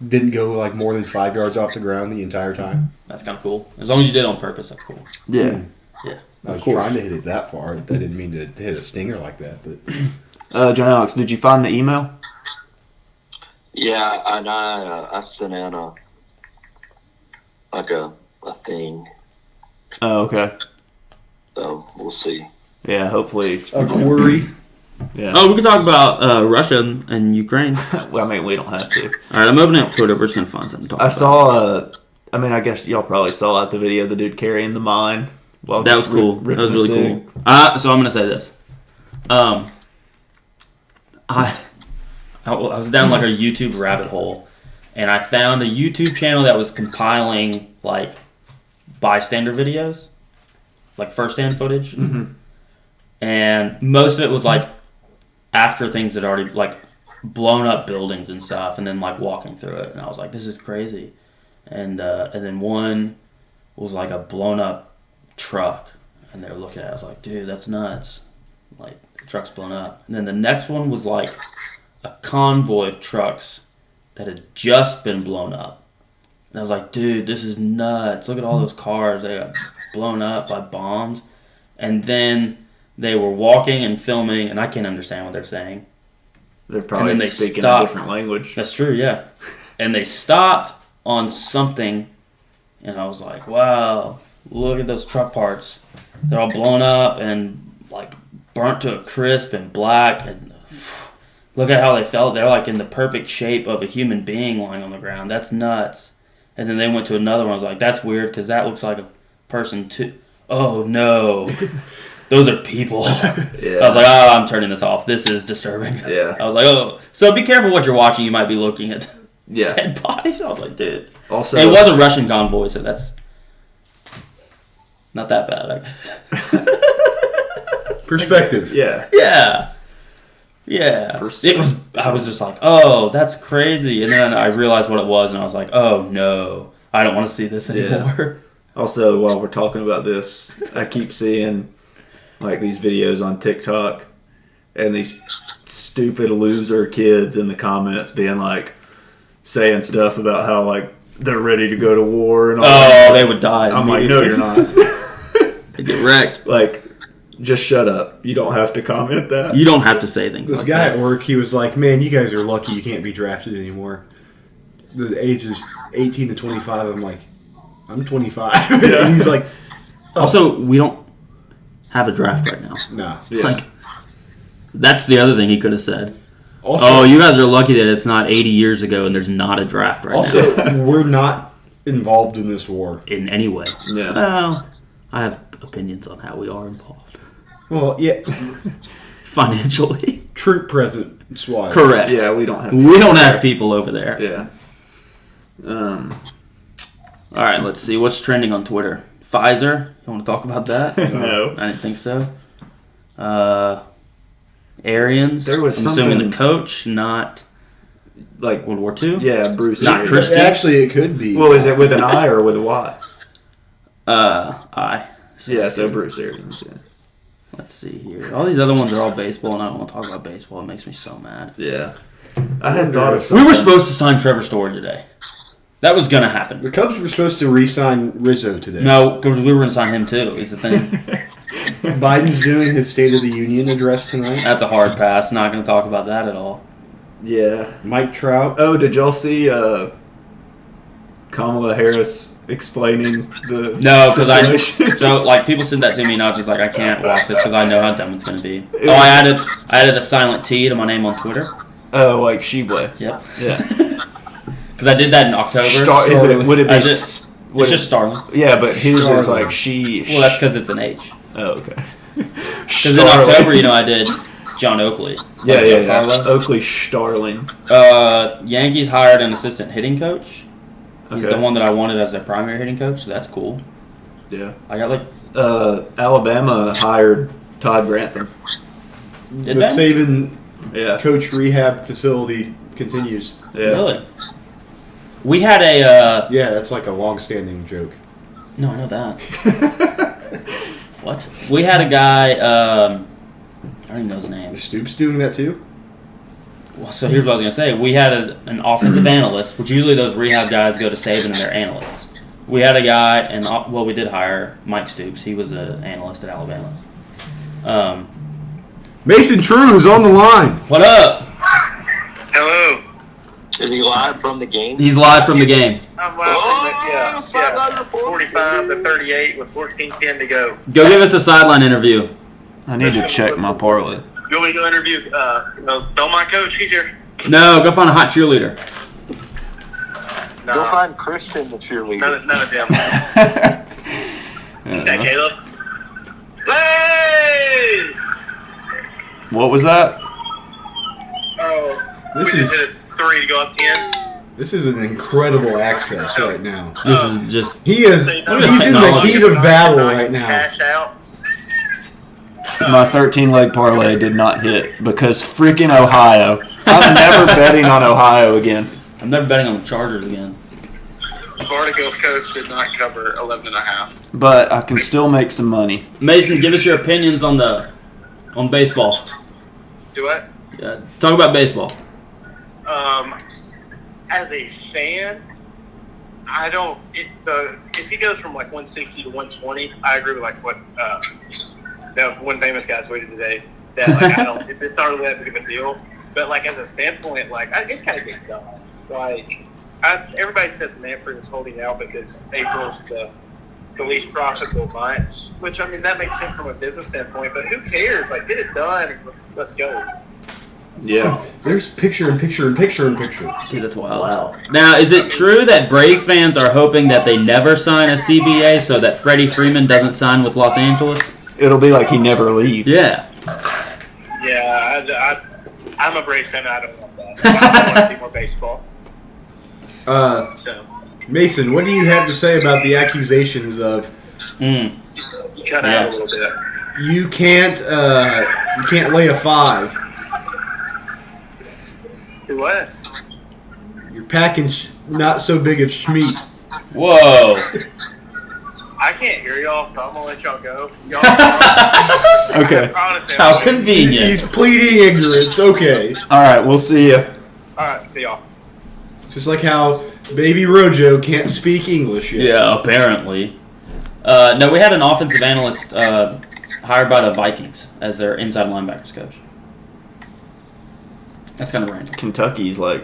Didn't go like more than 5 yards off the ground the entire time. That's kind of cool. As long as you did it on purpose, that's cool. Yeah. Yeah. I was trying to hit it that far. I didn't mean to hit a stinger like that, but John Alex, did you find the email? Yeah, and I sent in a thing, Oh, okay. so we'll see. Yeah, hopefully. a query. Yeah. Oh, we can talk about Russia and Ukraine. Well, I mean, we don't have to. All right, I'm opening up Twitter. We're just gonna find something to talk I about. saw. I mean, I guess y'all probably saw the video of the dude carrying the mine. While That was just cool. That ripping was the really cig. cool. So I'm gonna say this. I was down like a YouTube rabbit hole, and I found a YouTube channel that was compiling like bystander videos, like first-hand footage, and most of it was like after things had already like blown up buildings and stuff, and then like walking through it, and I was like, this is crazy, and then one was like a blown up truck, and they were looking at it. I was like, dude, that's nuts. Like, the truck's blown up. And then the next one was like a convoy of trucks that had just been blown up. And I was like, dude, this is nuts. Look at all those cars. They got blown up by bombs. And then they were walking and filming, and I can't understand what they're saying. They're probably And then they speaking a stopped. different language. That's true, yeah. And they stopped on something, and I was like, wow, look at those truck parts. They're all blown up and like burnt to a crisp and black, and look at how they felt. They're like in the perfect shape of a human being lying on the ground. That's nuts. And then they went to another one. I was like, that's weird because that looks like a person too. Oh no, those are people. Yeah. I was like, oh, I'm turning this off. This is disturbing. Yeah. I was like, oh, so be careful what you're watching. You might be looking at Yeah. dead bodies. I was like, dude. Also, It was a Russian convoy, so that's not that bad. Perspective. Yeah. Yeah. Yeah. Perspective. It was. I was just like, oh, that's crazy. And then I realized what it was, and I was like, oh, no. I don't want to see this anymore. Also, while we're talking about this, I keep seeing like these videos on TikTok and these stupid loser kids in the comments being like saying stuff about how like they're ready to go to war and all that. Oh, they would die. I'm like, no, you're not. They get wrecked. Like, just shut up. You don't have to comment that. You don't have to say things This like guy that. at work, he was like, man, you guys are lucky you can't be drafted anymore. The age is 18 to 25. I'm like, I'm 25. Yeah. And he's like, Also, we don't have a draft right now. nah. Yeah. Like, that's the other thing he could have said. Also, Oh, you guys are lucky that it's not 80 years ago and there's not a draft right now. also we're not involved in this war. In any way. Yeah. Well, I have opinions on how we are involved. Well, yeah, Financially. troop presence wise. Correct. Yeah, we don't have. We don't have people over there. Yeah. All right, let's see. What's trending on Twitter? Pfizer? You want to talk about that? No. I didn't think so. Arians? There was I'm assuming something- the coach, not Like, World War II? yeah, Bruce. Not Arians. Christian. Actually, it could be. Well, is it with an I or with a Y? I. Yeah, so Bruce Arians. Yeah. Let's see here. All these other ones are all baseball, and I don't want to talk about baseball. It makes me so mad. Yeah. I had thought of We something. were supposed to sign Trevor Story today. That was going to happen. The Cubs were supposed to re-sign Rizzo today. No, because we were going to sign him too, is the thing. Biden's doing his State of the Union address tonight. That's a hard pass. Not going to talk about that at all. Yeah. Mike Trout. Oh, did y'all see Kamala Harris explaining the No, because situation? so like people sent that to me, and I was just like, I can't watch this because I know how dumb it's gonna be. I added a silent T to my name on Twitter. Oh, like Sheboy. Yep. Yeah. Because I did that in October. Would it be? It's just Starling. Yeah, but his is Starling. like she. Well, that's because it's an H. Oh, okay. Because in October, I did John Oakley. Yeah, yeah. Giancarlo. Oakley Starling. Yankees hired an assistant hitting coach. He's Okay. the one that I wanted as a primary hitting coach, so that's cool. Yeah. I got like Alabama hired Todd Grantham. did The that? Saban Yeah. coach rehab facility continues. Yeah. Really? We had a Yeah, that's like a long-standing joke. no, I know that. What? We had a guy. I don't even know his name. The Stoops doing that too? Well, so here's what I was gonna say. We had an offensive analyst, which usually those rehab guys go to Saban and they're analysts. We had a guy, and well, we did hire Mike Stoops. He was an analyst at Alabama. Mason True is on the line. What up? Hello. Is he live from the game? He's live from the game. I'm live from the 45 to 38 with 14:10 to go. Go give us a sideline interview. I need to check my parlay. You want me to go interview Belmont coach? He's here. No, go find a hot cheerleader. Go No, find Christian, the cheerleader. none of them. Is that Caleb? Hey! What was that? Oh, This we just is- hit a 3 to go up 10. This is an incredible access right now. This is just. He's in the heat of battle right now. Cash out. My 13-leg parlay did not hit because freaking Ohio. I'm never betting on Ohio again. I'm never betting on the Chargers again. Florida Ghost Coast did not cover 11.5. But I can still make some money. Mason, give us your opinions on baseball. Do what? Talk about baseball. As a fan, I don't. If he goes from like 160 to 120, I agree with like what that one famous guy tweeted today. That like I don't. It's not really that big of a deal. But like as a standpoint, like I just kind of get dumb. Like everybody says Manfred is holding out because April's the least profitable month. Which I mean that makes sense from a business standpoint. But who cares? Like get it done. And let's go. Yeah. There's picture and picture and picture and picture. Dude, that's wild. Wow. Now, is it true that Braves fans are hoping that they never sign a CBA so that Freddie Freeman doesn't sign with Los Angeles? It'll be like he never leaves. Yeah. Yeah, I'm a Braves fan. I don't want that. I want to see more baseball. So Mason, what do you have to say about the accusations of you cut out a little bit. you can't lay a 5? Do what? You're packing not so big of Schmeat. Whoa. I can't hear y'all, so I'm gonna let y'all go. Y'all. Okay. Honestly, How convenient. He's pleading ignorance. Okay, All right, we'll see you. All right, see y'all. just like how Baby Rojo can't speak English yet. Yeah, apparently. No, we had an offensive analyst hired by the Vikings as their inside linebackers coach. That's kind of random. Kentucky's like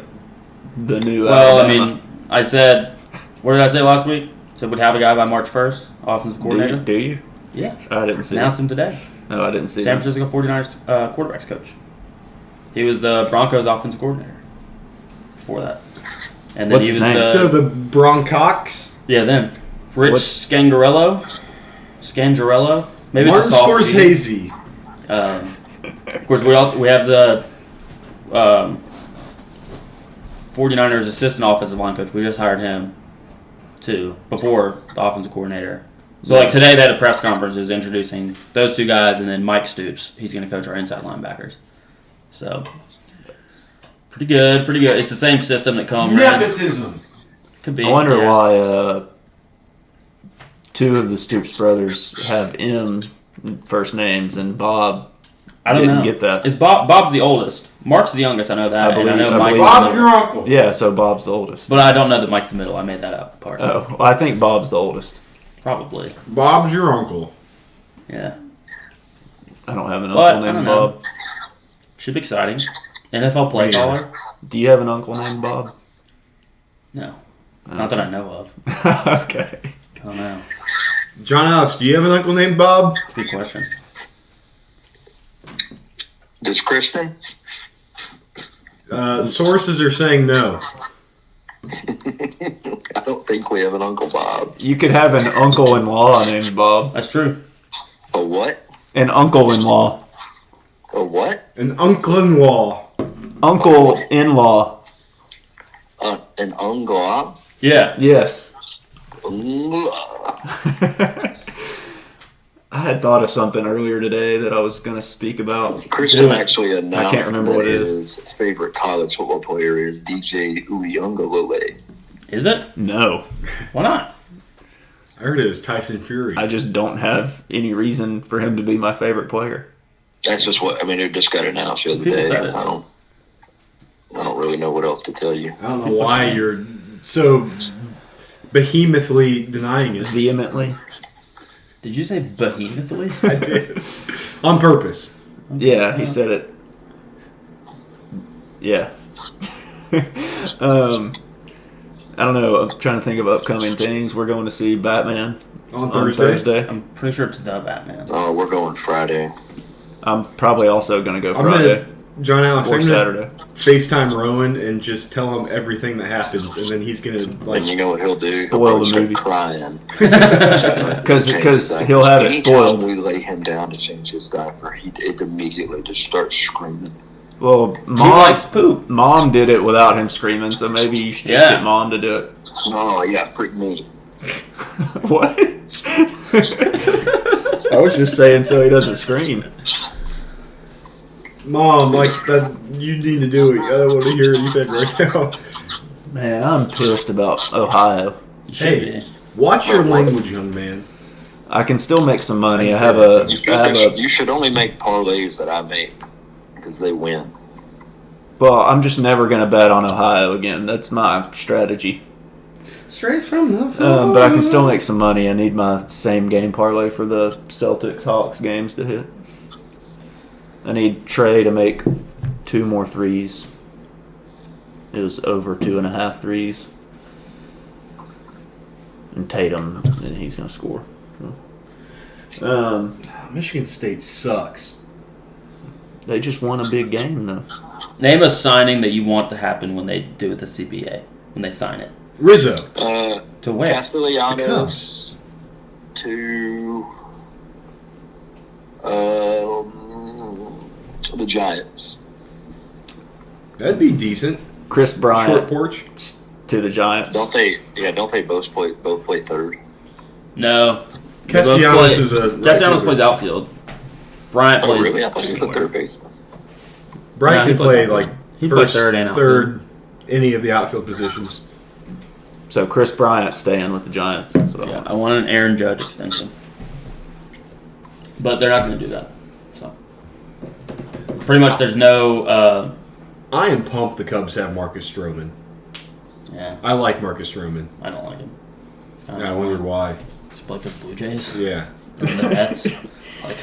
the new. Well, I Alabama. mean, I said, what did I say last week? Said we'd have a guy by March 1st, offensive do coordinator. you? Do you? Yeah. I didn't see. Announced him today. No, I didn't see. San him. Francisco 49ers quarterbacks coach. He was the Broncos offensive coordinator before that. And then What's he his was name? So the Broncox, yeah, then Rich What's- Scangarello. Maybe Martin it's a soft G. Scorsese. Of course, we have the 49ers assistant offensive line coach. We just hired him too before the offensive coordinator. So like today they had a press conference. It was introducing those two guys, and then Mike Stoops. He's going to coach our inside linebackers. So pretty good. It's the same system that Cohen ran. Nepotism. Could be. I wonder yeah. why two of the Stoops brothers have M first names and Bob. I don't didn't know. get that. It's Bob's the oldest. Mark's the youngest. I know that. I and I know believe- I Mike's believe- the Bob's middle. your uncle. Yeah, so Bob's the oldest. But I don't know that Mike's the middle. I made that up part. Oh, well, I think Bob's the oldest. Probably. Bob's your uncle. Yeah. I don't have an But, uncle I don't named know. Bob. Should be exciting. NFL play Yeah. caller? Do you have an uncle named Bob? No. Not that I know of. Okay. I don't know. John Alex, do you have an uncle named Bob? That's a good question. Does Kristen? Sources are saying no. I don't think we have an Uncle Bob. You could have an uncle-in-law named Bob. That's true. A what? An uncle-in-law. A what? An uncle-in-law. Uncle-in-law. An uncle? Yeah. Yes. Kristen I had thought of something earlier today that I was going to speak about. actually announced I can't remember that what it is. his favorite college football player is DJ Uyunglele. Is it? No. Why not? I heard it was Tyson Fury. I just don't have any reason for him to be my favorite player. That's just what it just got announced the other People day. said it. I don't really know what else to tell you. I don't know why you're so behemothly denying it. Vehemently. Did you say behemothly? I did. On purpose. Yeah, he said it. Yeah. I don't know. I'm trying to think of upcoming things. We're going to see Batman On on Thursday. Thursday. I'm pretty sure it's the Batman. Oh, we're going Friday. I'm probably also going to go I'm Friday gonna, John Alex, or I'm gonna Saturday. FaceTime Rowan and just tell him everything that happens, and then he's gonna And you know what he'll do? Spoil the He'll movie. start crying. Because he'll have it Anytime spoiled. we lay him down to change his diaper, it immediately just starts screaming. Well, He likes poop. Mom did it without him screaming, so maybe you should just Yeah. get Mom to do it. Oh, yeah, freak me. What? I was just saying so he doesn't scream. Mom, like that. You need to do it. I don't want to hear anything right now. Man, I'm pissed about Ohio. You should Hey. be. Watch your language, young man. I can still make some money. I I have can a, say I have a. You should only make parlays that I make because they win. Well, I'm just never gonna bet on Ohio again. That's my strategy. Straight from the. But I can still make some money. I need my same game parlay for the Celtics Hawks games to hit. I need Trey to make 2 more threes. It was over 2.5 threes. And Tatum, and he's gonna score. Michigan State sucks. They just won a big game though. Name a signing that you want to happen when they do it the CBA, when they sign it. Rizzo. To where? Castellanos to the Giants. That'd be decent. Chris Short Bryant porch. to the Giants. Don't they both play third? No. Castellanos is a. Castellanos plays outfield. Bryant Oh, plays. really? I thought he was a third baseman. Brian No, he can plays play outfield. like He plays first, third and outfield. third, any of the outfield positions. So Chris Bryant staying with the Giants. That's what I Yeah, want. I want an Aaron Judge extension. But they're not going to do that. So pretty much there's no I am pumped the Cubs have Marcus Stroman. yeah, I like Marcus Stroman. I don't like him. It's kinda I wonder why. He's played for the Blue Jays. Yeah. And the Mets. Like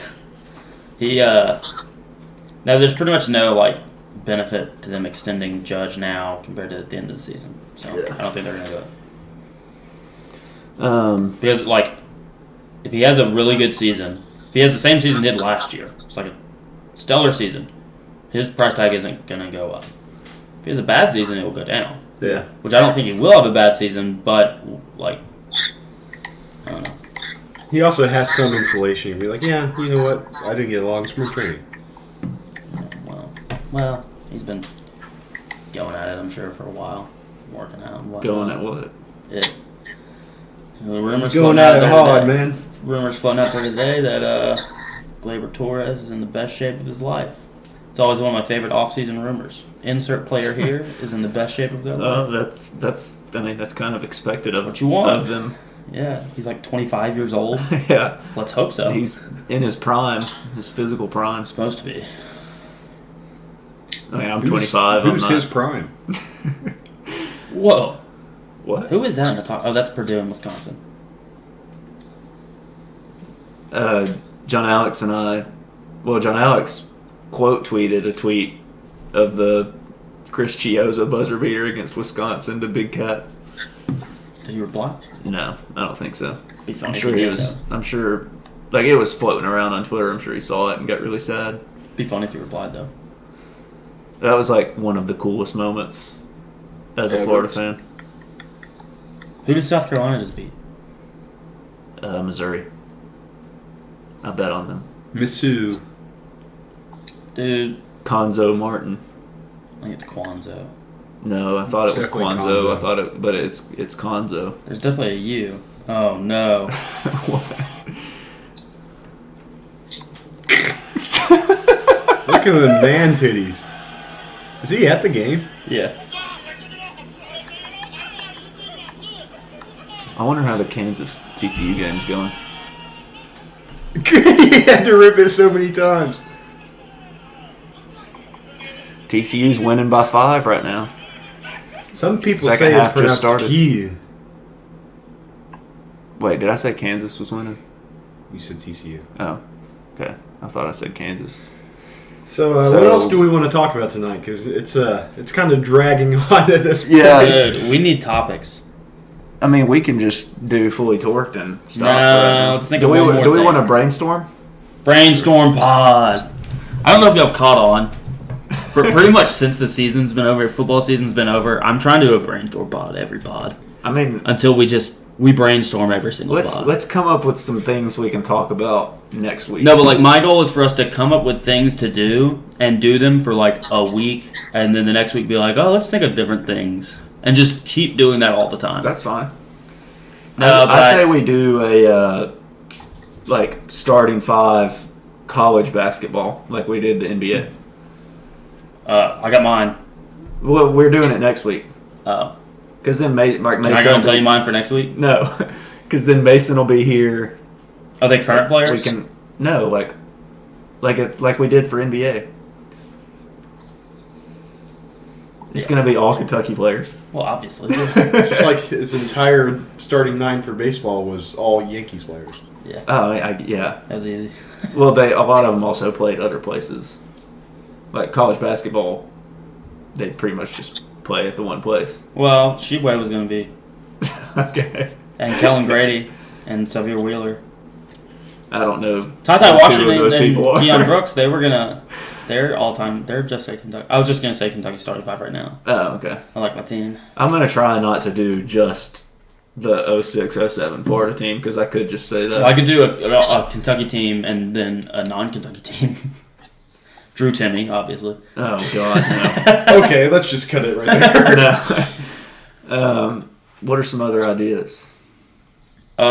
he no, there's pretty much no like benefit to them extending Judge now compared to at the end of the season. So Yeah. I don't think they're gonna do it. Because like if he has a really good season, if he has the same season he did last year, it's like a stellar season, his price tag isn't gonna go up. If he has a bad season, it will go down. Yeah. Which I don't think he will have a bad season, but like I don't know. He also has some insulation. You'd be like, yeah, you know what? I didn't get along spring training. Well, he's been going at it, I'm sure, for a while, working out. And whatnot. Going at what? It. The rumors He's going floating at out it there hard, today- man. Rumors floating out there today that Gleyber Torres is in the best shape of his life. It's always one of my favorite off-season rumors. Insert player here is in the best shape of their life. That's kind of expected of What you want. of them. Yeah, he's like 25 years old. Yeah. Let's hope so. He's in his prime, his physical prime. supposed to be. I mean, I'm 25. Who's I'm his not. prime? Whoa. What? Who is that in the top? Oh, that's Purdue in Wisconsin. John Alex and I. Well, John Alex quote tweeted a tweet of the Chris Chiozza buzzer beater against Wisconsin to Big Cat. Did he reply? No, I don't think so. Be funny I'm if sure he he did, was. though. I'm sure, like it was floating around on Twitter. I'm sure he saw it and got really sad. Be funny if he replied though. That was like one of the coolest moments as a Yeah, Florida but- fan. Who did South Carolina just beat? Missouri. I bet on them. Missou. Dude, Conzo Martin. I think it's Kwanzaa. No, I thought It's it was definitely Quanzo. Conzo. I thought it, but it's Conzo. There's definitely a U. Oh no. Look at the man titties. Is he at the game? Yeah. I wonder how the Kansas TCU game's going. He had to rip it so many times. TCU's winning by 5 right now. Some people Second say it's half just pronounced started. key. Wait, did I say Kansas was winning? You said TCU. Oh, okay. I thought I said Kansas. So, So- what else do we want to talk about tonight? Because it's kind of dragging on at this point. Yeah. Dude, we need topics. I mean, we can just do fully torqued and stop. No, let's think do of we, one more do we thing. want to brainstorm? Brainstorm pod. I don't know if y'all have caught on. But pretty much since the season's been over, football season's been over, I'm trying to do a brainstorm pod every pod. I mean, Until we brainstorm every single pod. let's come up with some things we can talk about next week. No, but like my goal is for us to come up with things to do and do them for like a week, and then the next week be like, oh, let's think of different things, and just keep doing that all the time. That's fine. No, I say we do a like starting 5 college basketball like we did the NBA. I got mine. Well, we're doing it next week Oh, because then Mark can Mason. I go and tell you mine for next week? No, because then Mason will be here. Are they current players? We can no like we did for NBA. It's Yeah. gonna be all Kentucky players. Well, obviously. Just like his entire starting 9 for baseball was all Yankees players. Yeah, Oh, yeah. that was easy. Well, a lot of them also played other places, like college basketball. They pretty much just play at the one place. Well, Sheboy was going to be, Okay. and Kellen Grady, and Xavier Wheeler. I don't know. Ty who two of Washington those and people are. Keon Brooks, they're all-time. They're just a Kentucky. I was just going to say Kentucky starting 5 right now. Oh, okay. I like my team. I'm gonna try not to do just the 06-07 Florida team because I could just say that. I could do a Kentucky team and then a non-Kentucky team. Drew Timme, obviously. Oh God, Okay, let's just cut it right there. no. What are some other ideas for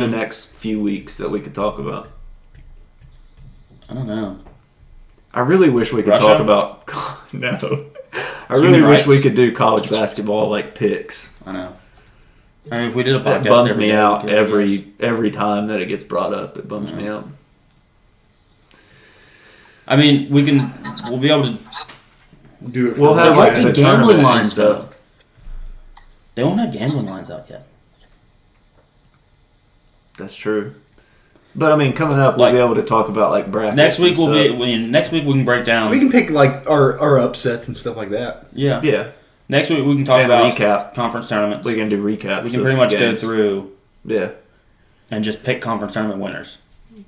the next few weeks that we could talk about? I don't know. I really wish we could Russia? talk about. No. I Human really wish rights? we could do college basketball like picks. I know. I mean, if we did a That podcast bums every me day, we out could, every time that it gets brought up. It bums me out. I mean, we'll be able to. Do it for We'll There have won't like be the gambling tournament and lines stuff. though. They won't have gambling lines out yet. That's true. But I mean, coming up, we'll Like- be able to talk about like brackets. Next week and stuff. next week we can break down. We can pick like our upsets and stuff like that. Yeah. Yeah, Next week we can talk and about recap. conference tournaments. We can do recaps. We can of pretty much games. go through Yeah, and just pick conference tournament winners.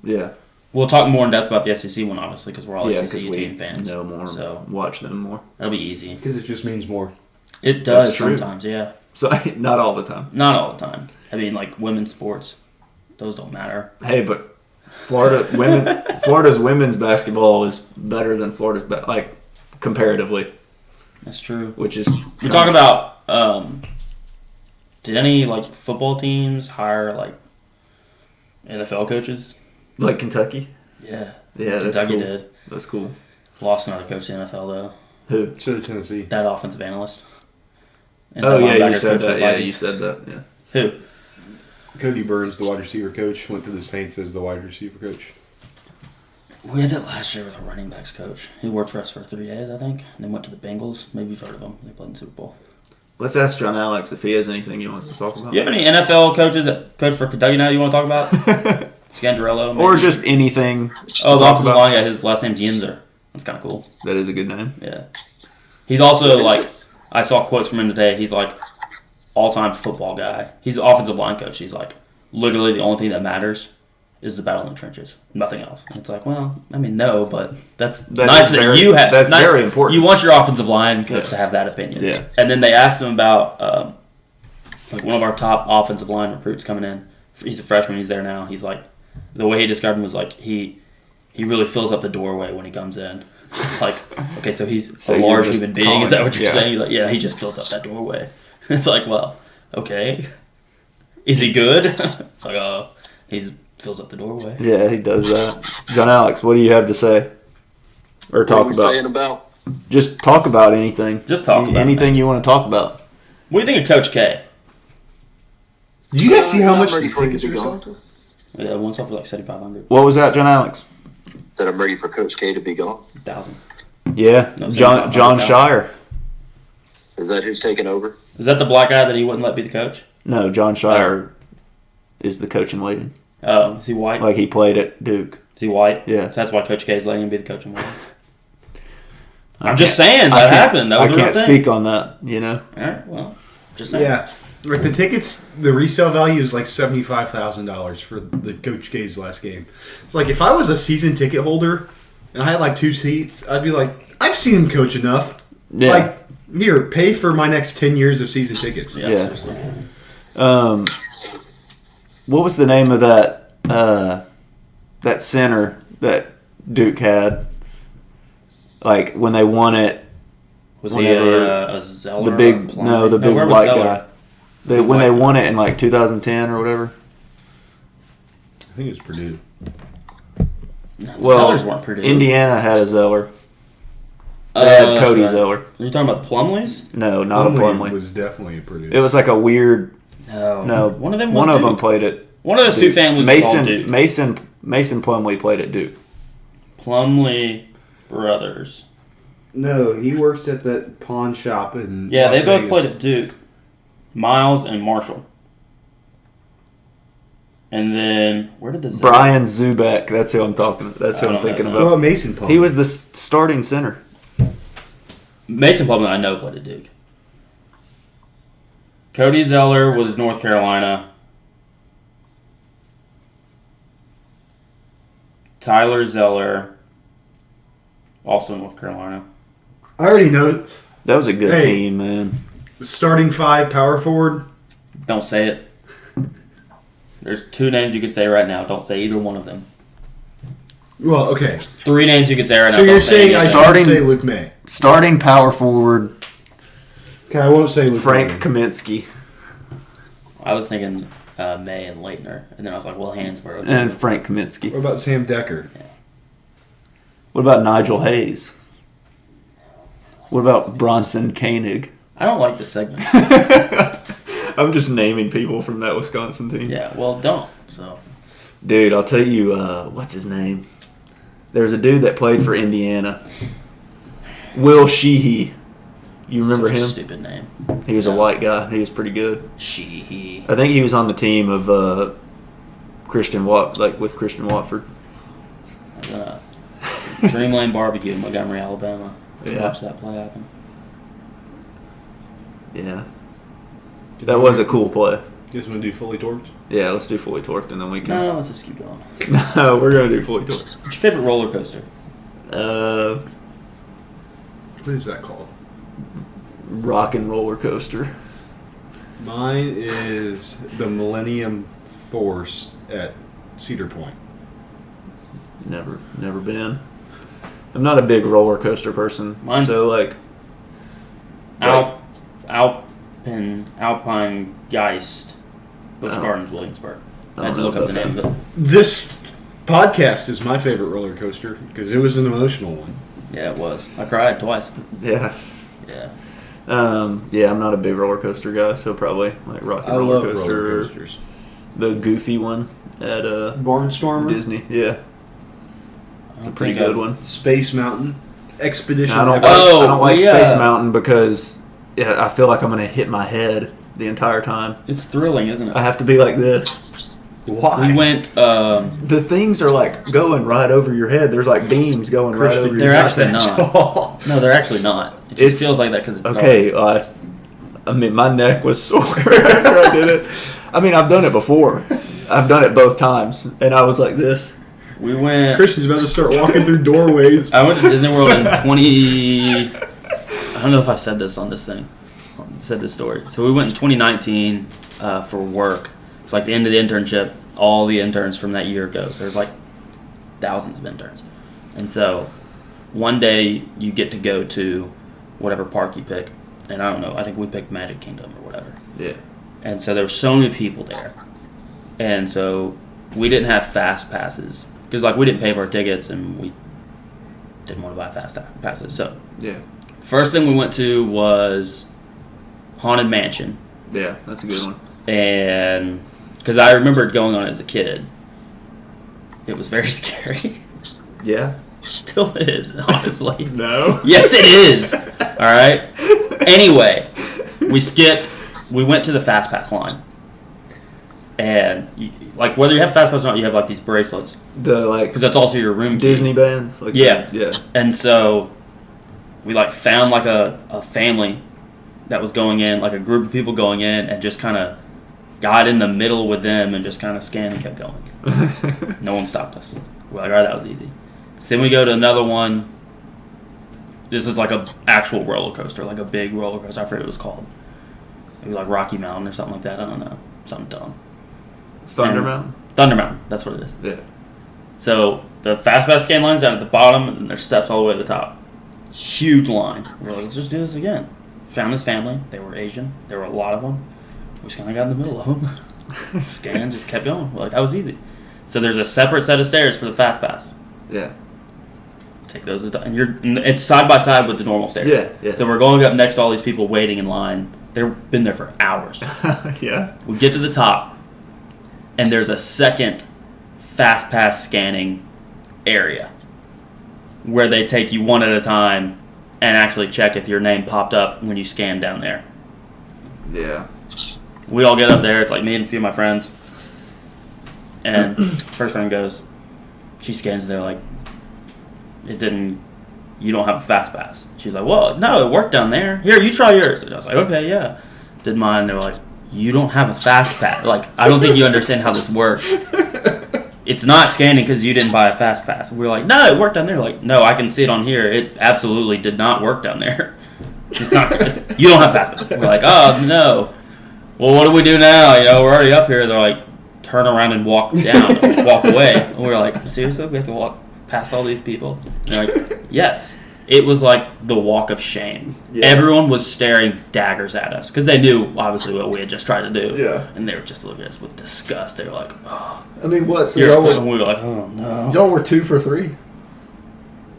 yeah, We'll talk more in depth about the SEC one, obviously, because we're all yeah. SEC Because we team fans. know more, So watch them more. that'll be easy. Because it just means more. It does That's true. sometimes, yeah. So not all the time. Not all the time. I mean, like women's sports, those don't matter. Hey, but Florida's women's basketball is better than Florida's like comparatively, That's true. which is We talk about. Did any like football teams hire like NFL coaches? like Kentucky. Yeah, Yeah, that's Kentucky cool. did. That's cool. Lost another coach to the NFL though. Who? So did Tennessee. That offensive analyst. Oh Inside yeah, you linebacker said coach for that. the Yeah, Vikings. you said that. Yeah. Who? Cody Burns, the wide receiver coach, went to the Saints as the wide receiver coach. We had that last year with our running backs coach. He worked for us for 3 days, I think, and then went to the Bengals. Maybe you've heard of them. They played in the Super Bowl. Let's ask John Alex if he has anything he wants to talk about. Do you have any NFL coaches that coach for Kentucky now you want to talk about? Scandrello? Or maybe? just anything. Oh, the talk offensive about. line guy, his last name's Yinzer. That's kind of cool. That is a good name. Yeah. He's also, like, I saw quotes from him today. He's, like, all-time football guy. He's an offensive line coach. He's like, literally the only thing that matters is the battle in the trenches. Nothing else. And it's like, well, I mean, no, but that's nice that you have. That's very important. You want your offensive line coach to have that opinion. Yeah. And then they asked him about like one of our top offensive line recruits coming in. He's a freshman. He's there now. He's like, the way he described him was like he really fills up the doorway when he comes in. It's like, okay, so he's a large human being. Is that what you're saying? You're like, yeah, he just fills up that doorway. It's like, well, okay. Is he good? It's like, oh, he fills up the doorway. Yeah, he does that. John Alex, what do you have to say? Or talk What are we about? saying about? Just talk about anything. Just talk about anything you want to talk about. What do you think of Coach K? Do you guys see how much I'm the ready for him tickets to be are gone. selling? Yeah, one sold for like 7,500. What was that, John Alex? That I'm ready for Coach K to be gone. 1,000. Yeah, No, John 7,500. Shire. Is that who's taking over? Is that the black guy that he wouldn't let be the coach? No, John Shire is the coach in waiting. Oh, is he white? Like he played at Duke. Is he white? Yeah. So that's why Coach K is letting him be the coach in waiting. I I'm just can't- saying I that can't- happened. That was I a real can't thing. speak on that. You know. All right, well, just saying. Yeah. Like the tickets, the resale value is like $75,000 for the Coach K's last game. It's like if I was a season ticket holder and I had like 2 seats, I'd be like, I've seen him coach enough. Yeah. Like, here, pay for my next 10 years of season tickets. Yeah, Yeah. seriously. What was the name of that that center that Duke had? Like when they won it, Was Whenever he a Zeller? the or big a Plumlee? the big where was white Zeller? guy. When they won it in like 2010 or whatever. I think it was Purdue. No, the Well, Zellers weren't Purdue. Indiana had a Zeller. They had that's Cody right. Zeller. Are you talking about the Plumleys? No, not a Plumlee. was definitely a Purdue. It was like a weird. No. No, One of them. One was of them Duke. played it. One of those two families was called Duke. Mason Plumlee played at Duke. Plumlee brothers. No, he works at that pawn shop in Yeah, Las they both Vegas. played at Duke. Miles and Marshall. And then where did the Zellers- Brian Zubek. That's who I'm talking. That's who I I'm don't thinking know. about. Well, Mason Paul. He was the starting center. Mason Plumlee, I know, played at Duke. Cody Zeller was North Carolina. Tyler Zeller, also North Carolina. I already know That was a good Hey. team, man. the starting 5 power forward. Don't say it. There's 2 names you could say right now. Don't say either one of them. Well, okay. 3 names you could say right now. So you're Don't say saying any I of them. Starting- shouldn't say Luke May. Starting power forward Okay, I won't say Luke Frank May. Kaminsky I was thinking May and Leitner, and then I was like, well, Hansborough. and Frank Kaminsky. What about Sam Decker? What about Nigel Hayes? What about Bronson Koenig? I don't like this segment. I'm just naming people from that Wisconsin team. Yeah, well, don't. So Dude, I'll tell you, what's his name? There's a dude that played for Indiana. Will Sheehy. You remember such a him? stupid name. He was a white guy. He was pretty good. She. I think he was on the team of Christian with Christian Watford. Dreamland Barbecue in Montgomery, Alabama. Yeah. Watch that play happen. Yeah. That was a cool play. You guys want to do fully torqued? Yeah, let's do fully torqued and then we can. No, let's just keep going. No, we're gonna do fully torqued. What's your favorite roller coaster? What is that called? Rock and roller coaster. Mine is the Millennium Force at Cedar Point. Never been. I'm not a big roller coaster person. Mine's- so like Alpine Geist, Busch Oh. Gardens, Williamsburg. I I had to don't look know up the about name of it. This podcast is my favorite roller coaster because it was an emotional one. Yeah, it was. I cried twice. yeah. Yeah. Yeah, I'm not a big roller coaster guy, so probably like Rock and I Roller love Coaster, roller or coasters. the Goofy one at Barnstormer, Disney. Yeah, it's a pretty good one. Space Mountain, Expedition. I don't Everest. like, Oh, I don't like yeah. Space Mountain because I feel like I'm gonna hit my head the entire time. It's thrilling, isn't it? I have to be like this. Why? We went. The things are like going right over your head. There's like beams going right over your They're head. actually not. Oh. No, they're actually not. It just It's- feels like that because it's Okay, I mean, my neck was sore after I did it. I mean, I've done it before. I've done it both times, and I was like this. We went. Christian's about to start walking through doorways. I went to Disney World in 20. I don't know if I said this on this thing. I said this story. So we went in 2019 for work. It's like the end of the internship. All the interns from that year goes. There's like thousands of interns, and so one day you get to go to whatever park you pick. And I don't know. I think we picked Magic Kingdom or whatever. Yeah. And so there were so many people there. And so we didn't have fast passes. Because, like, we didn't pay for our tickets and we didn't want to buy fast passes. So, Yeah. first thing we went to was Haunted Mansion. Yeah, that's a good one. And because I remembered going on it as a kid. It was very scary. Yeah. It still is, honestly. No. Yes, it is. All right. Anyway, we went to the Fast Pass line. And, like, whether you have Fast Pass or not, you have, like, these bracelets. The, like, Because that's also your room key. Disney bands? Like Yeah. Yeah. And so we, like, found, like, a family that was going in, like, a group of people going in, and just kind of got in the middle with them and just kind of scanned and kept going. No one stopped us. We're like, all right, that was easy. So then we go to another one. This is like a actual roller coaster, like a big roller coaster. I forget what it was called. Maybe like Rocky Mountain or something like that. I don't know. Something dumb. Thunder And- Mountain? Thunder Mountain. That's what it is. Yeah. So the Fast Pass scan line's down at the bottom, and there's steps all the way to the top. Huge line. We're like, let's just do this again. Found this family. They were Asian. There were a lot of them. We just kind of got in the middle of them. Scanned, just kept going. We're like, that was easy. So there's a separate set of stairs for the Fast Pass. Yeah. Take those, and it's side by side with the normal stairs. Yeah, yeah. So we're going up next to all these people waiting in line. They've been there for hours. Yeah. We get to the top, and there's a second Fast Pass scanning area where they take you one at a time and actually check if your name popped up when you scanned down there. Yeah. We all get up there. It's like me and a few of my friends. And first friend goes, she scans, they're like, you don't have a Fast Pass. She's like, well, no, it worked down there. Here, you try yours. And I was like, okay, yeah. Did mine. They were like, you don't have a Fast Pass. Like, I don't think you understand how this works. It's not scanning because you didn't buy a Fast Pass. We were like, no, it worked down there. Like, no, I can see it on here. It absolutely did not work down there. It's not. You don't have Fast Pass. We're like, oh, no. Well, what do we do now? You know, we're already up here. They're like, turn around and walk down, walk away. And we're like, seriously? We have to walk past all these people? And they're like, yes. It was like the walk of shame. Yeah. Everyone was staring daggers at us because they knew, obviously, what we had just tried to do. Yeah. And they were just looking at us with disgust. They were like, oh. I mean, what? So And y'all we were like, oh, no. y'all were 2 for 3?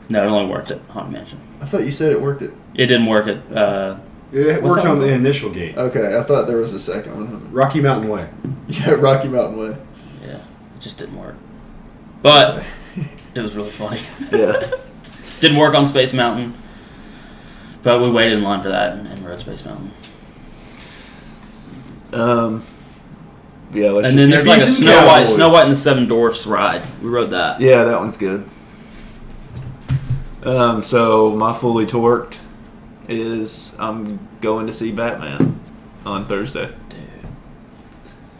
No, it only worked at Haunted Mansion. I thought you said it worked at. It didn't work at... It What's worked that on one? the initial gate. Okay, I thought there was a second one. Rocky Mountain Way. Yeah, Rocky Mountain Way. yeah, it just didn't work. But it was really funny. Yeah. Didn't work on Space Mountain. But we waited in line for that and rode Space Mountain. Yeah, let's And then there's like a Bees and Snow Cowboys. White and the Seven Dwarfs ride. We rode that. Yeah, that one's good. So my fully torqued is I'm going to see Batman on Thursday. Dude.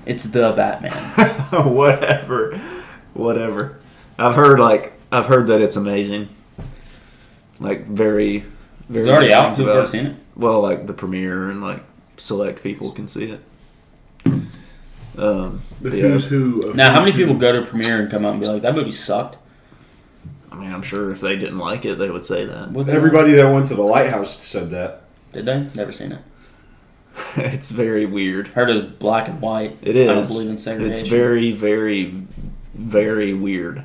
It's the Batman. Whatever. I've heard that it's amazing. Like very, very. It's already good out. things People about have seen it. Well, like the premiere and like select people can see it. The Yeah. who's who of Now, how who's many people who. go to a premiere and come out and be like, that movie sucked? I mean, I'm sure if they didn't like it, they would say that. Would they? Everybody that went to the Lighthouse said that. Did they? Never seen it. It's very weird. Heard of black and white. It is. I don't believe in segregation. It's very, very, very weird.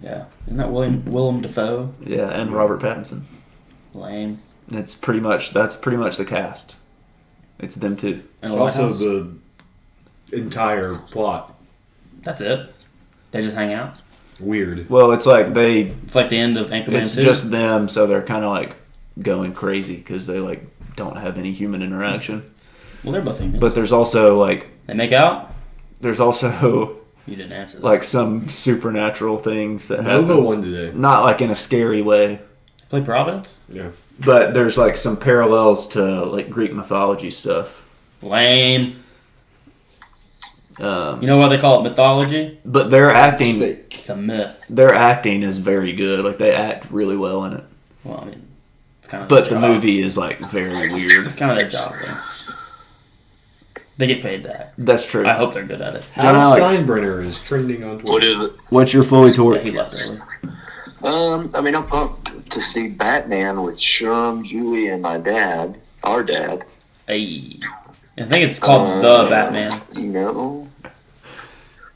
Yeah. Isn't that Willem Dafoe? Yeah, and Robert Pattinson. Lame. That's pretty much the cast. It's them two. And It's a also lighthouse? the entire plot. That's it. They just hang out. Weird. Well, it's like It's like the end of Anchorman it's 2. just them, so they're kind of like going crazy because they like don't have any human interaction. Well, they're both English. But there's also They make out? you didn't answer that. like some supernatural things that Nova happen. won today. Not like in a scary way. Play Providence? Yeah. But there's like some parallels to like Greek mythology stuff. Lame. You know why they call it mythology? But their acting, It's a myth. their acting is very good. Like they act really well in it. Well, I mean, it's kind of. But the movie is like very weird. It's kind of their job, though. They get paid to act. That's true. I hope they're good at it. Hal Alex. Steinbrenner is trending on Twitter. What is it? What's your fully Yeah, torqued? he left early. I mean, I'm pumped to see Batman with Sherm, Julie, and my dad, our dad. Hey. I think it's called The Batman. You know,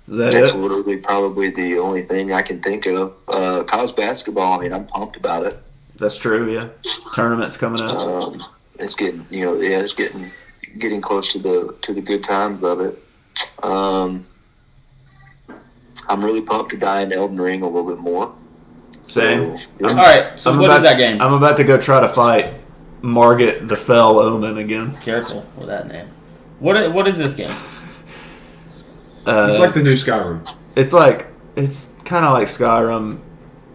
Is that that's it? literally probably the only thing I can think of. College basketball, I mean, I'm pumped about it. That's true. Yeah. Tournament's coming up. It's getting, it's getting close to the good times of it. I'm really pumped to die in Elden Ring a little bit more. Same. So, All right, so what is that game? I'm about to go try to fight Margit the Fell Omen again. Careful with that name. What is this game? It's like the new Skyrim. It's kind of like Skyrim,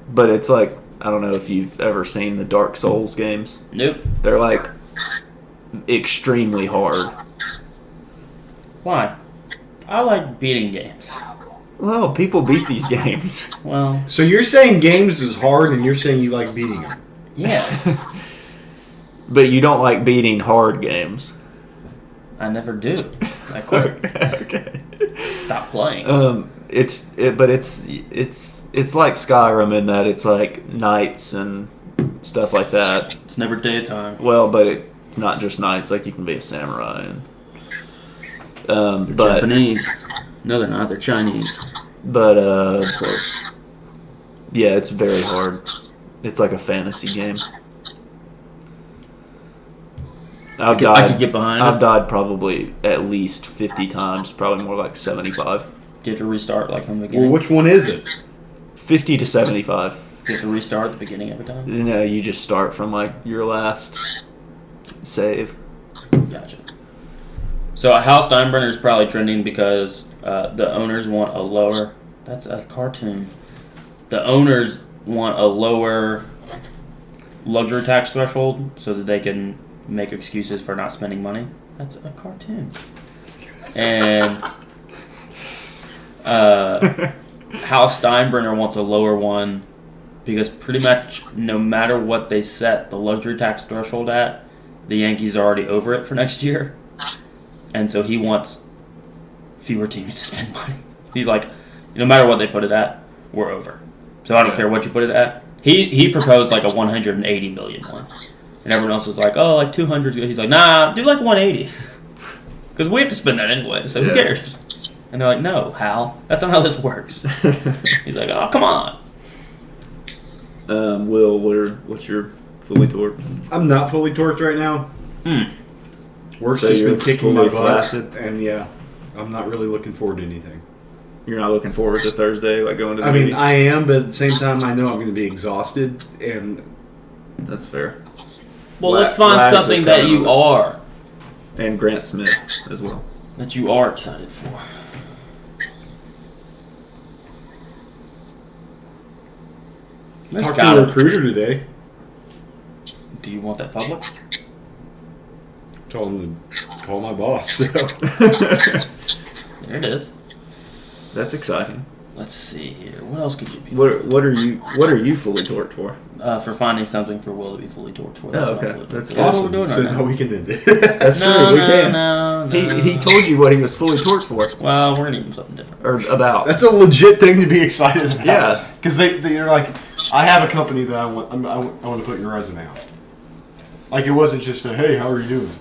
but it's like, I don't know if you've ever seen the Dark Souls games. Nope. They're like extremely hard. Why? I like beating games. Well, people beat these games. Well, So you're saying games is hard, and you're saying you like beating them. yeah. But you don't like beating hard games. I never do. I quit. Okay. Stop playing. It's like Skyrim in that it's like nights and stuff like that. It's never daytime. Well, but it's not just nights. Like you can be a samurai and They're but Japanese. No, they're not. They're Chinese. but Close. yeah, it's very hard. It's like a fantasy game. I could get behind I've it. died probably at least 50 times, probably more like 75. Do you have to restart like from the beginning? Well, which one is it? 50 to 75. Do you have to restart at the beginning every time? You know, you just start from like your last save. Gotcha. So Hal Steinbrenner is probably trending because the owners want a lower. That's a cartoon. The owners want a lower luxury tax threshold so that they can make excuses for not spending money. That's a cartoon. And Hal Steinbrenner wants a lower one because pretty much no matter what they set the luxury tax threshold at, the Yankees are already over it for next year. And so he wants fewer teams to spend money. He's like, no matter what they put it at, we're over. So I don't care what you put it at. He proposed like a 180 million one. And everyone else was like, oh, like 200. He's like, nah, do like 180. Because we have to spend that anyway, so who cares? And they're like, no, Hal, that's not how this works. He's like, oh, come on. Will, what's your fully torqued? I'm not fully torqued right now. Work's So just you're been kicking my fully butt, flaccid? and yeah, I'm not really looking forward to anything. You're not looking forward to Thursday, like going to the I mean, meeting? I am, but at the same time, I know I'm going to be exhausted, and That's fair. Well, let's find Lags is something that coming you on are. And Grant Smith as well. That you are excited for. There's talked gotta- to a recruiter today. Do you want that public? Told him to call my boss. So. There it is. That's exciting. Let's see here. What else could you be? What are you fully torqued for? For finding something for Will to be fully torqued for. Oh, what I'm okay. fully torqued That's for. That's what Awesome. we're doing So right now now. we can end it. That's No, true. We no, can. no. He told you what he was fully torqued for, Well, we're gonna do something different. or about. That's a legit thing to be excited about. Yeah. Because they're like, I have a company that I want to put in your resume on. Like, it wasn't just a, hey, how are you doing?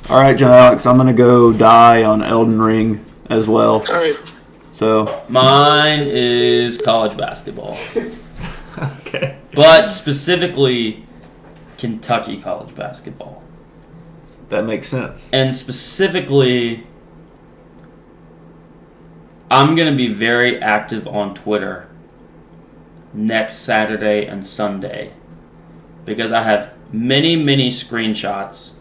All right, John Alex, I'm gonna go die on Elden Ring as well. all right. So Mine is college basketball, okay. but specifically Kentucky college basketball, That makes sense. and specifically, I'm gonna be very active on Twitter next Saturday and Sunday because I have many screenshots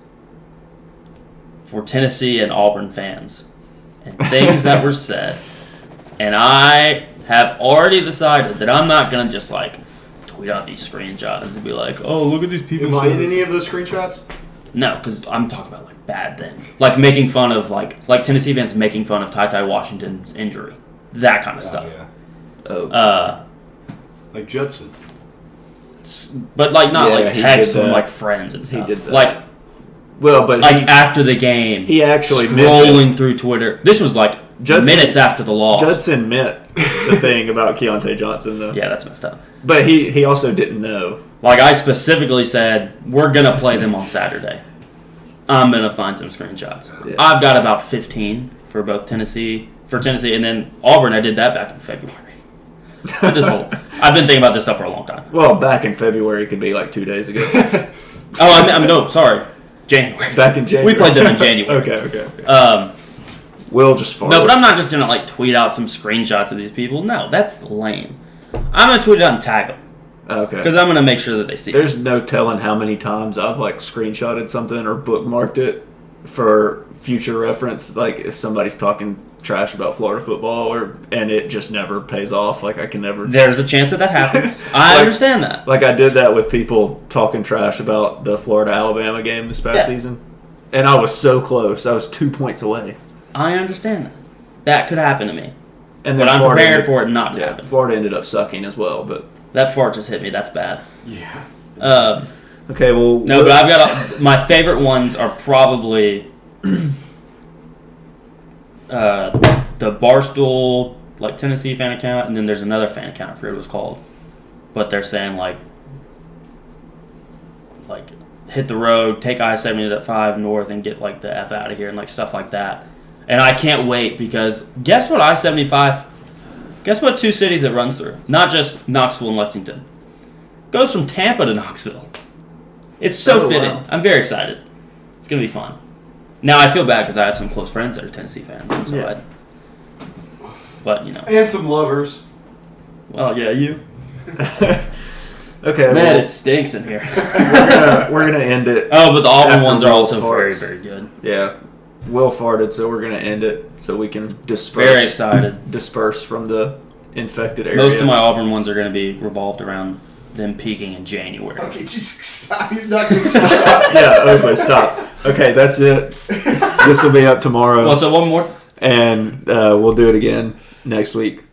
for Tennessee and Auburn fans and things that were said. And I have already decided that I'm not going to just like tweet out these screenshots and be like, "Oh, look at these people." Am I in any of those screenshots? No, because I'm talking about like bad things, like making fun of like Tennessee fans making fun of Ty Washington's injury, that kind of stuff. Yeah. Oh. Like Judson. But like not Yeah, like he texts did from that. like friends and stuff. He did that. Like But after the game, he actually scrolling through Twitter. This was like minutes after the loss. Judson meant the thing about Keontae Johnson, though. Yeah, that's messed up. But he also didn't know. Like, I specifically said, we're going to play them on Saturday. I'm going to find some screenshots. Yeah. I've got about 15 for both Tennessee, and then Auburn, I did that back in February. I've been thinking about this stuff for a long time. Well, back in February could be like 2 days ago. No, sorry. January. Back in January. We played them in January. Okay. We'll just follow. No, but I'm not just going to, like, tweet out some screenshots of these people. No, that's lame. I'm going to tweet it out and tag them. Okay. Because I'm going to make sure that they see it. There's no telling how many times I've like screenshotted something or bookmarked it for future reference. Like if somebody's talking trash about Florida football and it just never pays off. Like I can never. There's a chance that happens. I understand that. Like I did that with people talking trash about the Florida-Alabama game this past season. And I was so close. I was 2 points away. I understand that. That could happen to me. And But I'm prepared for it not to happen. Florida ended up sucking as well, but That fart just hit me. That's bad. Yeah. okay. Well, No, but I've got my favorite ones are probably the Barstool like Tennessee fan account, and then there's another fan account. I forget what it was called, but they're saying like hit the road, take I-75 north, and get like the F out of here, and like stuff like that. And I can't wait because guess what I-75. Guess what two cities it runs through? Not just Knoxville and Lexington. Goes from Tampa to Knoxville. It's so fitting. Wow. I'm very excited. It's going to be fun. Now, I feel bad because I have some close friends that are Tennessee fans. And so but, you know. And some lovers. Well, yeah, you. Okay. Man, it stinks in here. we're gonna end it. Oh, but the Auburn After ones are Will's also very, farts. very good. Yeah. Will farted, so we're gonna end it so we can disperse. Very excited. Disperse from the infected area. Most of my Auburn ones are going to be revolved around them peaking in January. Okay, just stop. He's not going to stop. Yeah, okay, stop. Okay, that's it. This will be up tomorrow. Well, so one more. And we'll do it again next week.